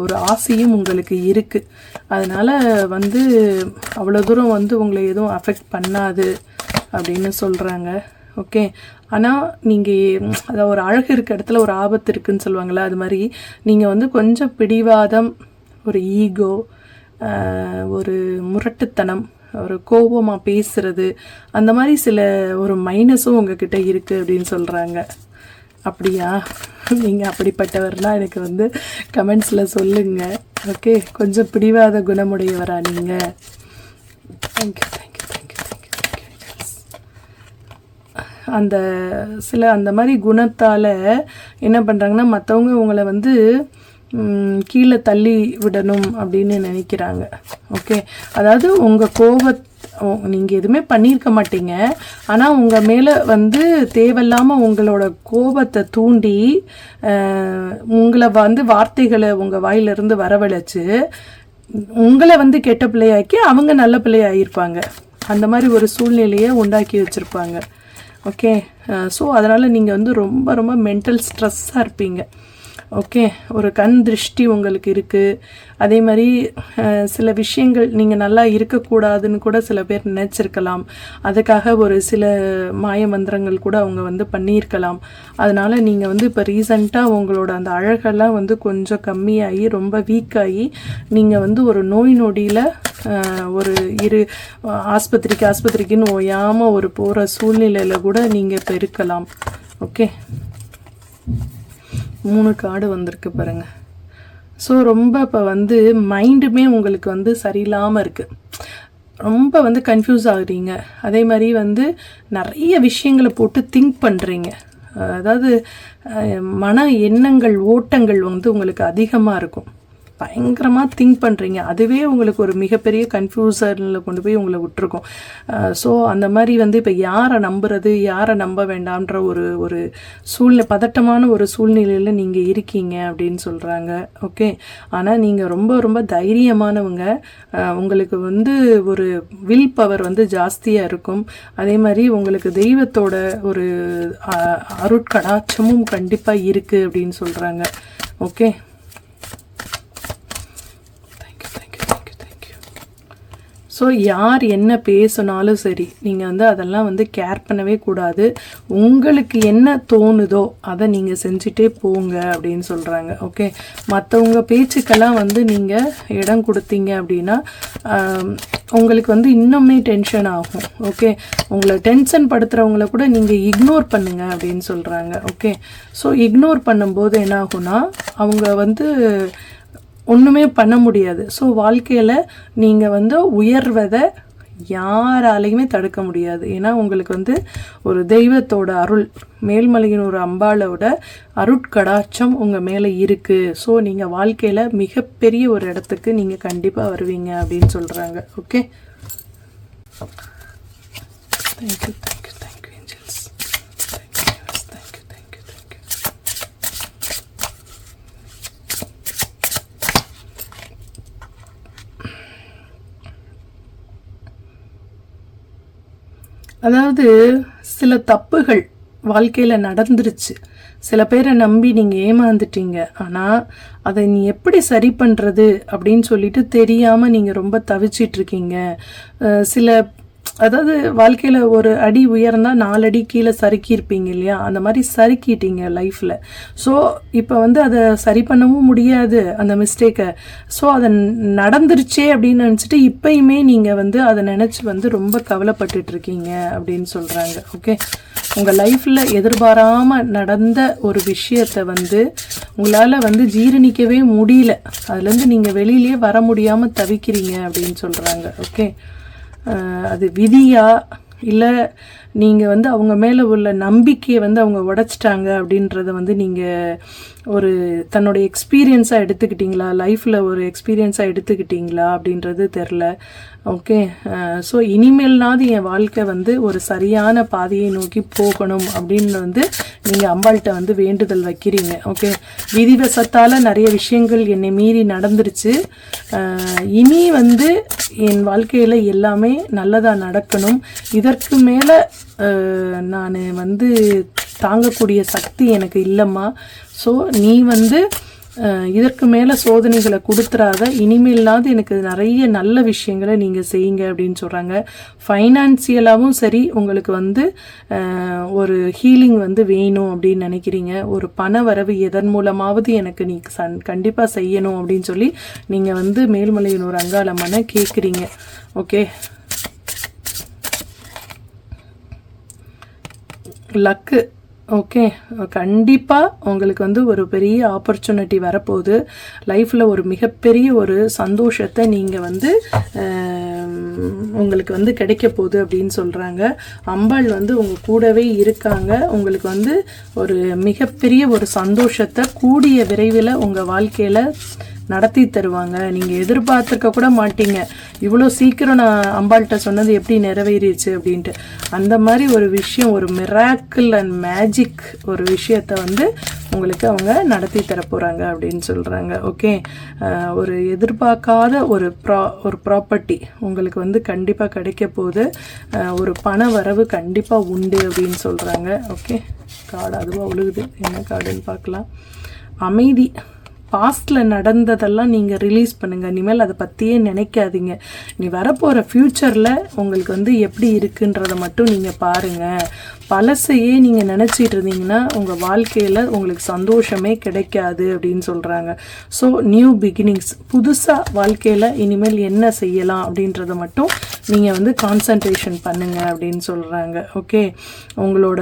ஒரு ஆசையும் உங்களுக்கு இருக்குது. அதனால் வந்து அவ்வளோ தூரம் வந்து உங்களை எதுவும் அஃபெக்ட் பண்ணாது அப்படின்னு சொல்கிறாங்க. ஓகே, ஆனால் நீங்கள் அதாவது ஒரு அழகு இருக்க இடத்துல ஒரு ஆபத்து இருக்குதுன்னு சொல்லுவாங்கள்ல, அது மாதிரி நீங்கள் வந்து கொஞ்சம் பிடிவாதம், ஒரு ஈகோ, ஒரு முரட்டுத்தனம், ஒரு கோபமாக பேசுறது, அந்த மாதிரி சில ஒரு மைனஸும் உங்ககிட்ட இருக்குது அப்படின்னு சொல்கிறாங்க. அப்படியா? நீங்கள் அப்படிப்பட்டவர்னா எனக்கு வந்து கமெண்ட்ஸில் சொல்லுங்கள். ஓகே, கொஞ்சம் பிடிவாத குணமுடையவரா நீங்கள்? Thank you thank you thank you thank you thank you. அந்த சில அந்த மாதிரி குணத்தால் என்ன பண்ணுறாங்கன்னா, மற்றவங்க உங்களை வந்து கீழே தள்ளி விடணும் அப்படின்னு நினைக்கிறாங்க. ஓகே, அதாவது உங்கள் நீங்கள் எதுவுமே பண்ணியிருக்க மாட்டீங்க, ஆனால் உங்கள் மேலே வந்து தேவையில்லாமல் உங்களோட கோபத்தை தூண்டி உங்களை வந்து வார்த்தைகளை உங்கள் வாயிலிருந்து வரவழைச்சு உங்களை வந்து கெட்ட பிள்ளையாக்கி அவங்க நல்ல பிள்ளையாகிருப்பாங்க. அந்த மாதிரி ஒரு சூழ்நிலையை உண்டாக்கி வச்சுருப்பாங்க. ஓகே, ஸோ அதனால் நீங்கள் வந்து ரொம்ப ரொம்ப மென்டல் ஸ்ட்ரெஸ்ஸாக இருப்பீங்க. ஓகே, ஒரு கண் திருஷ்டி உங்களுக்கு இருக்குது. அதே மாதிரி சில விஷயங்கள் நீங்கள் நல்லா இருக்கக்கூடாதுன்னு கூட சில பேர் நினச்சிருக்கலாம். அதுக்காக ஒரு சில மாய மந்திரங்கள் கூட அவங்க வந்து பண்ணியிருக்கலாம். அதனால் நீங்கள் வந்து இப்போ ரீசண்டாக உங்களோட அந்த அழகெல்லாம் வந்து கொஞ்சம் கம்மியாகி ரொம்ப வீக்காகி நீங்கள் வந்து ஒரு நோய் நொடியில் ஒரு ஆஸ்பத்திரிக்குன்னு ஓயாமல் ஒரு போகிற சூழ்நிலையில் கூட நீங்கள் இப்போ இருக்கலாம். ஓகே, 3 கார்டு வந்திருக்கு பாருங்கள். ஸோ ரொம்ப இப்போ வந்து மைண்டுமே உங்களுக்கு வந்து சரியில்லாமல் இருக்குது. ரொம்ப வந்து கன்ஃபியூஸ் ஆகுறீங்க. அதே மாதிரி வந்து நிறைய விஷயங்களை போட்டு திங்க் பண்ணுறீங்க. அதாவது மன எண்ணங்கள் ஓட்டங்கள் வந்து உங்களுக்கு அதிகமாக இருக்கும். பயங்கரமாக திங்க் பண்ணுறீங்க. அதுவே உங்களுக்கு ஒரு மிகப்பெரிய கன்ஃபியூசனில் கொண்டு போய் உங்களை விட்டுருக்கும். ஸோ அந்த மாதிரி வந்து இப்போ யாரை நம்புறது, யாரை நம்ப வேண்டாம்ன்ற ஒரு பதட்டமான ஒரு சூழ்நிலையில் நீங்கள் இருக்கீங்க அப்படின்னு சொல்கிறாங்க. ஓகே, ஆனால் நீங்கள் ரொம்ப ரொம்ப தைரியமானவங்க. உங்களுக்கு வந்து ஒரு வில் பவர் வந்து ஜாஸ்தியாக இருக்கும். அதே மாதிரி உங்களுக்கு தெய்வத்தோட ஒரு அருட்கடாட்சமும் கண்டிப்பாக இருக்குது அப்படின்னு சொல்கிறாங்க. ஓகே, ஸோ யார் என்ன பேசினாலும் சரி, நீங்கள் வந்து அதெல்லாம் வந்து கேர் பண்ணவே கூடாது. உங்களுக்கு என்ன தோணுதோ அதை நீங்கள் செஞ்சுட்டே போங்க அப்படின்னு சொல்கிறாங்க. ஓகே, மற்றவங்க பேச்சுக்கெல்லாம் வந்து நீங்கள் இடம் கொடுத்தீங்க அப்படின்னா உங்களுக்கு வந்து இன்னுமே டென்ஷன் ஆகும். ஓகே, உங்களை டென்ஷன் படுத்துகிறவங்கள கூட நீங்கள் இக்னோர் பண்ணுங்க அப்படின்னு சொல்கிறாங்க. ஓகே, ஸோ இக்னோர் பண்ணும்போது என்ன ஆகும்னா அவங்க வந்து ஒன்றுமே பண்ண முடியாது. ஸோ வாழ்க்கையில் நீங்கள் வந்து உயர்வதை யாராலையுமே தடுக்க முடியாது. ஏன்னா உங்களுக்கு வந்து ஒரு தெய்வத்தோட அருள், மேல்மலையின் ஒரு அம்பாளோட அருட்கடாட்சம் உங்கள் மேலே இருக்குது. ஸோ நீங்கள் வாழ்க்கையில் மிகப்பெரிய ஒரு இடத்துக்கு நீங்கள் கண்டிப்பாக வருவீங்க அப்படின்னு சொல்கிறாங்க. Okay, thank you thank you thank you angels. அதாவது சில தப்புகள் வாழ்க்கையில் நடந்துருச்சு. சில பேரை நம்பி நீங்கள் ஏமாந்துட்டீங்க. ஆனால் அதை நீ எப்படி சரி பண்ணுறது அப்படின்னு சொல்லிட்டு தெரியாமல் நீங்கள் ரொம்ப தவிச்சிட்ருக்கீங்க. அதாவது வாழ்க்கையில் ஒரு அடி உயர்ந்தால் 4 அடி கீழே சறுக்கியிருப்பீங்க இல்லையா? அந்த மாதிரி சறுக்கிட்டீங்க லைஃப்பில். ஸோ இப்போ வந்து அதை சரி பண்ணவும் முடியாது அந்த மிஸ்டேக்கை. ஸோ அதை நடந்துருச்சே அப்படின்னு நினச்சிட்டு இப்பயுமே நீங்கள் வந்து அதை நினச்சி வந்து ரொம்ப கவலைப்பட்டுட்ருக்கீங்க அப்படின்னு சொல்கிறாங்க. ஓகே, உங்கள் லைஃப்பில் எதிர்பாராமல் நடந்த ஒரு விஷயத்தை வந்து உங்களால் வந்து ஜீரணிக்கவே முடியல. அதுலேருந்து நீங்கள் வெளியிலே வர முடியாமல் தவிக்கிறீங்க அப்படின்னு சொல்கிறாங்க. ஓகே, அது விதியா இல்லை நீங்கள் வந்து அவங்க மேலே உள்ள நம்பிக்கையை வந்து அவங்க உடைச்சிட்டாங்க அப்படின்றத வந்து நீங்கள் ஒரு தன்னுடைய எக்ஸ்பீரியன்ஸாக எடுத்துக்கிட்டிங்களா, லைஃப்பில் ஒரு எக்ஸ்பீரியன்ஸாக எடுத்துக்கிட்டிங்களா அப்படின்றது தெரில. ஓகே, ஸோ இனிமேல்னாவது என் வாழ்க்கை வந்து ஒரு சரியான பாதையை நோக்கி போகணும் அப்படின்னு வந்து நீங்கள் அம்பாள்கிட்ட வந்து வேண்டுதல் வைக்கிறீங்க. ஓகே, விதிவசத்தால் நிறைய விஷயங்கள் என்னை மீறி நடந்துருச்சு. இனி வந்து என் வாழ்க்கையில் எல்லாமே நல்லதாக நடக்கணும். இதற்கு மேலே நான் வந்து தாங்கக்கூடிய சக்தி எனக்கு இல்லைம்மா. ஸோ நீ வந்து இதற்கு மேலே சோதனைகளை கொடுத்துறாத, இனிமேலாவது எனக்கு நிறைய நல்ல விஷயங்களை நீங்கள் செய்யுங்க அப்படின்னு சொல்கிறாங்க. ஃபைனான்சியலாகவும் சரி உங்களுக்கு வந்து ஒரு ஹீலிங் வந்து வேணும் அப்படின்னு நினைக்கிறீங்க. ஒரு பண வரவு எதன் மூலமாவது எனக்கு நீ கண்டிப்பாக செய்யணும் அப்படின்னு சொல்லி நீங்கள் வந்து மேல்மலையின் ஒரு அங்காளம்மனை கேட்குறீங்க. Okay, luck. ஓகே, கண்டிப்பாக உங்களுக்கு வந்து ஒரு பெரிய ஆப்பர்ச்சுனிட்டி வரப்போகுது. லைஃப்பில் ஒரு மிகப்பெரிய ஒரு சந்தோஷத்தை நீங்கள் வந்து உங்களுக்கு வந்து கிடைக்க போகுது அப்படின்னு சொல்கிறாங்க. அம்பாள் வந்து உங்கள் கூடவே இருக்காங்க. உங்களுக்கு வந்து ஒரு மிகப்பெரிய ஒரு சந்தோஷத்தை கூடிய விரைவில் உங்கள் வாழ்க்கையில் நடத்தி தருவாங்க. நீங்கள் எதிர்பார்த்துருக்க கூட மாட்டீங்க, இவ்வளோ சீக்கிரம் நான் அம்பாள்கிட்ட சொன்னது எப்படி நிறைவேறிடுச்சு அப்படின்ட்டு. அந்த மாதிரி ஒரு விஷயம், ஒரு மிராக்கிள் அண்ட் மேஜிக் ஒரு விஷயத்தை வந்து உங்களுக்கு அவங்க நடத்தி தரப்போகிறாங்க அப்படின்னு சொல்கிறாங்க. ஓகே, ஒரு எதிர்பார்க்காத ஒரு ப்ராப்பர்ட்டி உங்களுக்கு வந்து கண்டிப்பாக கிடைக்க போகுது. ஒரு பண வரவு கண்டிப்பாக உண்டு அப்படின்னு சொல்கிறாங்க. ஓகே, கார்டு அதுவாக உழுகுது, என்ன கார்டுன்னு பார்க்கலாம். அமைதி. பாஸ்டில் நடந்ததெல்லாம் நீங்கள் ரிலீஸ் பண்ணுங்கள். இனிமேல் அதை பற்றியே நினைக்காதீங்க. நீ வரப்போகிற ஃப்யூச்சரில் உங்களுக்கு வந்து எப்படி இருக்குன்றதை மட்டும் நீங்கள் பாருங்கள். பழசையே நீங்கள் நினச்சிட்டு இருந்தீங்கன்னா உங்கள் வாழ்க்கையில் உங்களுக்கு சந்தோஷமே கிடைக்காது அப்படின்னு சொல்கிறாங்க. ஸோ நியூ பிகினிங்ஸ், புதுசாக வாழ்க்கையில் இனிமேல் என்ன செய்யலாம் அப்படின்றத மட்டும் நீங்கள் வந்து கான்சன்ட்ரேஷன் பண்ணுங்கள் அப்படின்னு சொல்கிறாங்க. ஓகே, உங்களோட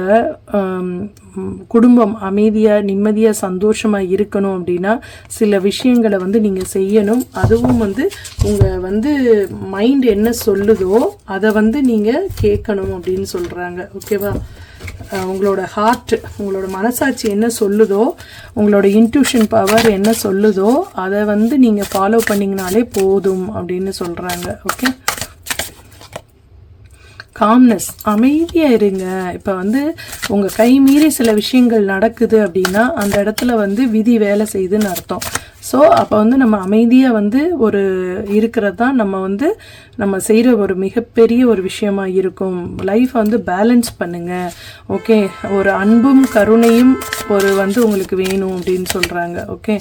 குடும்பம் அமைதியாக நிம்மதியாக சந்தோஷமாக இருக்கணும் அப்படின்னா சில விஷயங்களை வந்து நீங்கள் செய்யணும். அதுவும் வந்து உங்கள் வந்து மைண்ட் என்ன சொல்லுதோ அதை வந்து நீங்கள் கேட்கணும் அப்படின்னு சொல்கிறாங்க. ஓகேவா, உங்களோட ஹார்ட், உங்களோட மனசாட்சி என்ன சொல்லுதோ, உங்களோட இன்ட்யூஷன் பவர் என்ன சொல்லுதோ அதை வந்து நீங்கள் ஃபாலோ பண்ணிங்கனாலே போதும் அப்படின்னு சொல்கிறாங்க. ஓகே, காம்னஸ், அமைதியாக இருங்க. இப்போ வந்து உங்கள் கை மீறி சில விஷயங்கள் நடக்குது அப்படின்னா அந்த இடத்துல வந்து விதி வேலை செய்யுதுன்னு அர்த்தம். ஸோ அப்போ வந்து நம்ம அமைதியாக வந்து ஒரு இருக்கிறது தான் நம்ம செய்கிற ஒரு மிகப்பெரிய ஒரு விஷயமா இருக்கும். லைஃப் வந்து பேலன்ஸ் பண்ணுங்கள். ஓகே, ஒரு அன்பும் கருணையும் வந்து உங்களுக்கு வேணும் அப்படின்னு சொல்கிறாங்க. ஓகே,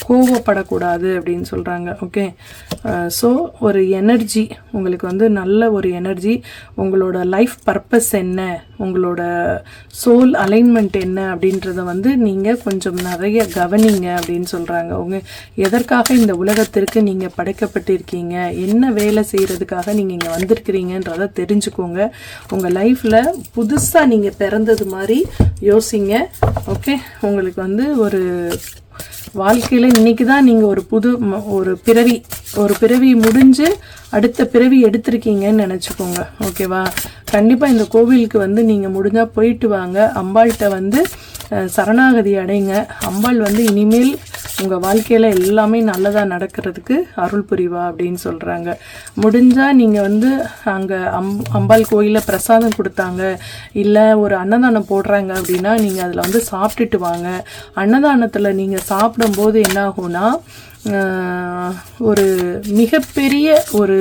கோவப்படக்கூடாது அப்படின்னு சொல்கிறாங்க. ஓகே, ஸோ ஒரு எனர்ஜி உங்களுக்கு வந்து நல்ல ஒரு எனர்ஜி. உங்களோட லைஃப் பர்பஸ் என்ன, உங்களோட சோல் அலைன்மெண்ட் என்ன அப்படின்றத வந்து நீங்கள் கொஞ்சம் நிறைய கவனிங்க அப்படின்னு சொல்கிறாங்க. எதற்காக இந்த உலகத்திற்கு நீங்கள் படைக்கப்பட்டிருக்கீங்க, என்ன வேலை செய்கிறதுக்காக நீங்கள் இங்கே வந்திருக்கிறீங்கன்றதை தெரிஞ்சுக்கோங்க. உங்கள் லைஃப்பில் புதுசாக நீங்கள் பிறந்தது மாதிரி யோசிங்க. ஓகே, உங்களுக்கு வந்து ஒரு வாழ்க்கையில் இன்றைக்கி தான் நீங்கள் ஒரு பிறவி முடிஞ்சு அடுத்த பிறவி எடுத்திருக்கீங்கன்னு நினச்சிக்கோங்க. ஓகேவா, கண்டிப்பாக இந்த கோவிலுக்கு வந்து நீங்கள் முடிஞ்சால் போயிட்டு வாங்க. அம்பாள்கிட்ட வந்து சரணாகதி அடைங்க. அம்பாள் வந்து இனிமேல் உங்கள் வாழ்க்கையில் எல்லாமே நல்லதாக நடக்கிறதுக்கு அருள் புரிவா அப்படின்னு சொல்கிறாங்க. முடிஞ்சால் நீங்கள் வந்து அங்கே அம்பாள் கோயிலில் பிரசாதம் கொடுத்தாங்க, இல்லை ஒரு அன்னதானம் போடுறாங்க அப்படின்னா நீங்கள் அதில் வந்து சாப்பிட்டுட்டு வாங்க. அன்னதானத்தில் நீங்கள் சாப்பிடும்போது என்ன ஆகும்னா ஒரு மிகப்பெரிய ஒரு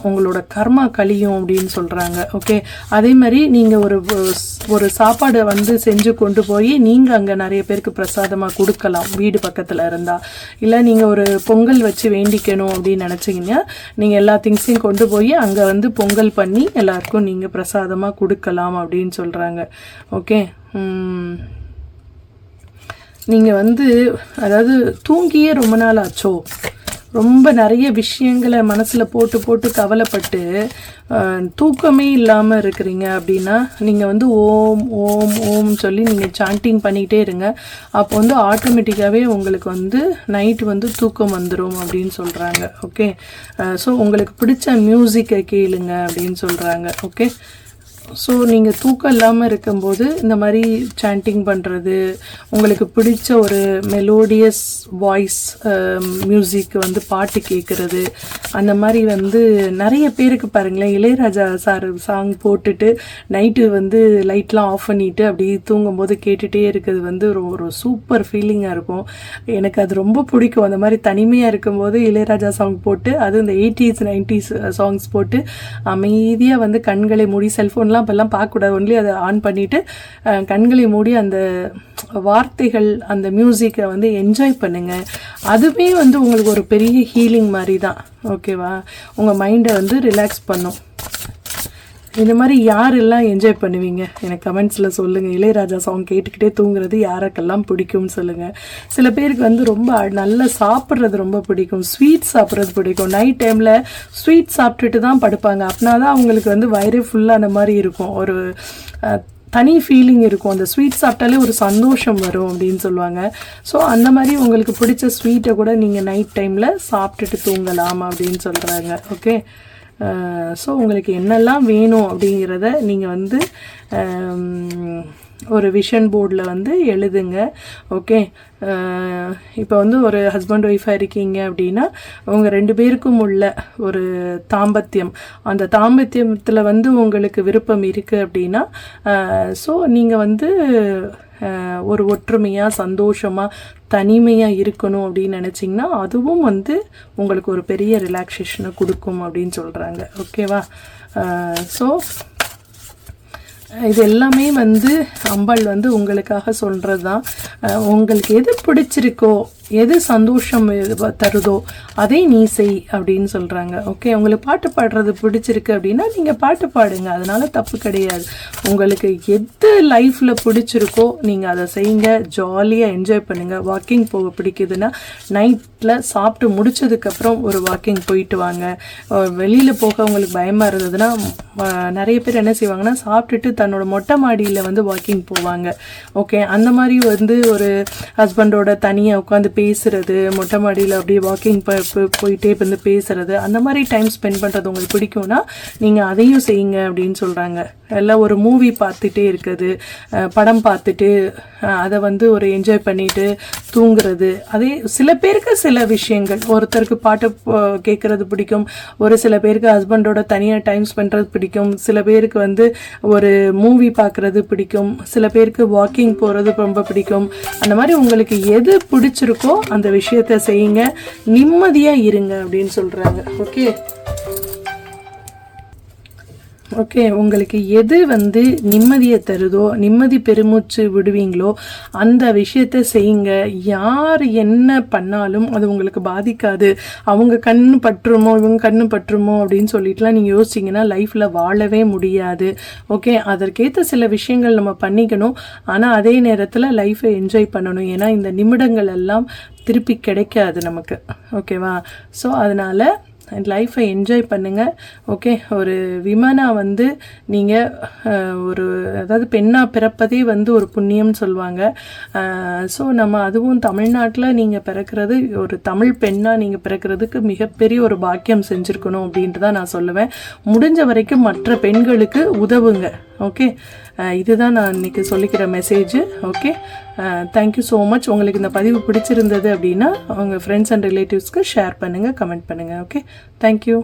உங்களோட கர்மா கழியும் அப்படின்னு சொல்கிறாங்க. ஓகே, அதே மாதிரி நீங்கள் ஒரு சாப்பாடை வந்து செஞ்சு கொண்டு போய் நீங்கள் அங்கே நிறைய பேருக்கு பிரசாதமாக கொடுக்கலாம் வீடு பக்கத்தில் இருந்தால். இல்லை நீங்கள் ஒரு பொங்கல் வச்சு வேண்டிக்கணும் அப்படின்னு நினச்சிங்கன்னா நீங்கள் எல்லா திங்ஸையும் கொண்டு போய் அங்கே வந்து பொங்கல் பண்ணி எல்லாருக்கும் நீங்கள் பிரசாதமாக கொடுக்கலாம் அப்படின்னு சொல்கிறாங்க. ஓகே, நீங்கள் வந்து அதாவது தூங்கியே ரொம்ப நாள் ஆச்சோ, ரொம்ப நிறைய விஷயங்களை மனசில் போட்டு கவலைப்பட்டு தூக்கமே இல்லாமல் இருக்கிறீங்க அப்படின்னா நீங்கள் வந்து ஓம் ஓம் ஓம் சொல்லி நீங்கள் சாண்டிங் பண்ணிக்கிட்டே இருங்க. அப்போ வந்து ஆட்டோமேட்டிக்காகவே உங்களுக்கு வந்து நைட்டு வந்து தூக்கம் வந்துடும் அப்படின்னு சொல்கிறாங்க. ஓகே, ஸோ உங்களுக்கு பிடிச்ச மியூசிக்கை கேளுங்க அப்படின்னு சொல்கிறாங்க. ஓகே, ஸோ நீங்கள் தூக்கம் இல்லாமல் இருக்கும்போது இந்த மாதிரி சாண்டிங் பண்ணுறது, உங்களுக்கு பிடிச்ச ஒரு மெலோடியஸ் வாய்ஸ் மியூசிக் வந்து பாட்டு கேட்குறது, அந்த மாதிரி வந்து நிறைய பேருக்கு பாருங்களேன், இளையராஜா சார் சாங் போட்டுட்டு நைட்டு வந்து லைட்லாம் ஆஃப் பண்ணிவிட்டு அப்படி தூங்கும்போது கேட்டுகிட்டே இருக்கிறது வந்து ஒரு சூப்பர் ஃபீலிங்காக இருக்கும். எனக்கு அது ரொம்ப பிடிக்கும். அந்த மாதிரி தனிமையாக இருக்கும்போது இளையராஜா சாங் போட்டு, அதுவும் இந்த 80s 90s சாங்ஸ் போட்டு அமைதியாக வந்து கண்களை மூடி, செல்ஃபோன்லாம் இப்போல்லாம் பார்க்கக்கூடாது, ஒன்லி அதை ஆன் பண்ணிவிட்டு கண்களை மூடி அந்த வார்த்தைகள் அந்த மியூசிக்கை வந்து என்ஜாய் பண்ணுங்கள். அதுவே வந்து உங்களுக்கு ஒரு பெரிய ஹீலிங் மாதிரி தான். ஓகேவா, உங்கள் மைண்டை வந்து ரிலாக்ஸ் பண்ணும். இந்த மாதிரி யாரெல்லாம் என்ஜாய் பண்ணுவீங்க எனக்கு கமெண்ட்ஸில் சொல்லுங்கள். இளையராஜா சாங் கேட்டுக்கிட்டே தூங்குறது யாருக்கெல்லாம் பிடிக்கும்னு சொல்லுங்கள். சில பேருக்கு வந்து ரொம்ப நல்லா சாப்பிட்றது ரொம்ப பிடிக்கும், ஸ்வீட் சாப்பிட்றது பிடிக்கும். நைட் டைமில் ஸ்வீட் சாப்பிட்டுட்டு தான் படுப்பாங்க. அப்படின்னா தான் அவங்களுக்கு வந்து வயிறே ஃபுல்லான மாதிரி இருக்கும், ஒரு தனி ஃபீலிங் இருக்கும். அந்த ஸ்வீட் சாப்பிட்டாலே ஒரு சந்தோஷம் வரும் அப்படின்னு சொல்லுவாங்க. ஸோ அந்த மாதிரி உங்களுக்கு பிடிச்ச ஸ்வீட்டை கூட நீங்கள் நைட் டைமில் சாப்பிட்டுட்டு தூங்கலாம் அப்படின்னு சொல்கிறாங்க. ஓகே, ஸோ உங்களுக்கு என்னெல்லாம் வேணும் அப்படிங்கிறத நீங்கள் வந்து ஒரு விஷன் போர்டில் வந்து எழுதுங்க. ஓகே, இப்போ வந்து ஒரு ஹஸ்பண்ட் ஒய்ஃபாக இருக்கீங்க அப்படின்னா உங்கள் 2 பேருக்கும் உள்ள ஒரு தாம்பத்தியம், அந்த தாம்பத்தியத்தில் வந்து உங்களுக்கு விருப்பம் இருக்குது அப்படின்னா ஸோ நீங்கள் வந்து ஒரு ஒற்றுமையாக சந்தோஷமாக தனிமையாக இருக்கணும் அப்படின்னு நினச்சிங்கன்னா அதுவும் வந்து உங்களுக்கு ஒரு பெரிய ரிலாக்ஸேஷனை கொடுக்கும் அப்படின்னு சொல்கிறாங்க. ஓகேவா? ஸோ இது எல்லாமே வந்து அம்பாள் வந்து உங்களுக்காக சொல்கிறது தான். உங்களுக்கு எது பிடிச்சிருக்கோ, எது சந்தோஷம் தருதோ அதை நீ செய் அப்படின்னு சொல்கிறாங்க. ஓகே, உங்களுக்கு பாட்டு பாடுறது பிடிச்சிருக்கு அப்படின்னா நீங்கள் பாட்டு பாடுங்க, அதனால தப்பு கிடையாது. உங்களுக்கு எது லைஃப்பில் பிடிச்சிருக்கோ நீங்கள் அதை செய்யுங்க, ஜாலியாக என்ஜாய் பண்ணுங்கள். வாக்கிங் போக பிடிக்குதுன்னா நைட்டில் சாப்பிட்டு முடிச்சதுக்கப்புறம் ஒரு வாக்கிங் போயிட்டு வாங்க. வெளியில் போக உங்களுக்கு பயமாக இருந்ததுன்னா நிறைய பேர் என்ன செய்வாங்கன்னா சாப்பிட்டுட்டு தன்னோட மொட்டை மாடியில் வந்து வாக்கிங் போவாங்க. ஓகே, அந்த மாதிரி வந்து ஒரு ஹஸ்பண்டோட தனியாக உட்காந்து பேசுறது, மொட்டை மாடியில் அப்படியே வாக்கிங் போயிட்டே வந்து பேசுறது, அந்த மாதிரி டைம் ஸ்பெண்ட் பண்ணுறது உங்களுக்கு பிடிக்கும்னா நீங்கள் அதையும் செய்யுங்க அப்படின்னு சொல்கிறாங்க. எல்லாம் ஒரு மூவி பார்த்துட்டே இருக்குது, படம் பார்த்துட்டு அதை வந்து ஒரு என்ஜாய் பண்ணிட்டு தூங்குறது. அதே சில பேருக்கு சில விஷயங்கள், ஒருத்தருக்கு பாட்டு கேட்குறது பிடிக்கும், ஒரு சில பேருக்கு ஹஸ்பண்டோட தனியாக டைம் ஸ்பெண்ட்றது பிடிக்கும், சில பேருக்கு வந்து ஒரு மூவி பார்க்குறது பிடிக்கும், சில பேருக்கு வாக்கிங் போகிறது ரொம்ப பிடிக்கும். அந்த மாதிரி உங்களுக்கு எது பிடிச்சிருக்கோ அந்த விஷயத்த செய்யுங்க, நிம்மதியாக இருங்க அப்படின்னு சொல்கிறாங்க. ஓகே ஓகே, உங்களுக்கு எது வந்து நிம்மதியை தருதோ, நிம்மதி பெருமூச்சு விடுவீங்களோ அந்த விஷயத்த செய்யுங்க. யார் என்ன பண்ணாலும் அது உங்களுக்கு பாதிக்காது. அவங்க கண்ணு பற்றுமோ இவங்க கண்ணு பற்றுமோ அப்படின்னு சொல்லிட்டுலாம் நீங்கள் யோசிச்சிங்கன்னா லைஃப்பில் வாழவே முடியாது. ஓகே, அதற்கேற்ற சில விஷயங்கள் நம்ம பண்ணிக்கணும், ஆனால் அதே நேரத்தில் லைஃப்பை என்ஜாய் பண்ணணும். ஏன்னா இந்த நிமிடங்கள் எல்லாம் திருப்பி கிடைக்காது நமக்கு. ஓகேவா? ஸோ அதனால் லைஃப்பை என்ஜாய் பண்ணுங்கள். ஓகே, ஒரு விமனாக வந்து நீங்கள் ஒரு அதாவது பெண்ணாக பிறப்பதே வந்து ஒரு புண்ணியம்னு சொல்லுவாங்க. ஸோ நம்ம அதுவும் தமிழ்நாட்டில் நீங்கள் பிறக்கிறது, ஒரு தமிழ் பெண்ணாக நீங்கள் பிறக்கிறதுக்கு மிகப்பெரிய ஒரு பாக்கியம் செஞ்சுருக்கணும் அப்படின்ட்டு தான் நான் சொல்லுவேன். முடிஞ்ச வரைக்கும் மற்ற பெண்களுக்கு உதவுங்க. ஓகே, இதுதான் நான் இன்றைக்கி சொல்லிக்கிற message. Okay, thank you so much. உங்களுக்கு இந்த பதிவு பிடிச்சிருந்தது அப்படின்னா உங்கள் ஃப்ரெண்ட்ஸ் அண்ட் ரிலேட்டிவ்ஸ்க்கு ஷேர் பண்ணுங்கள், கமெண்ட் பண்ணுங்கள். Okay, thank you.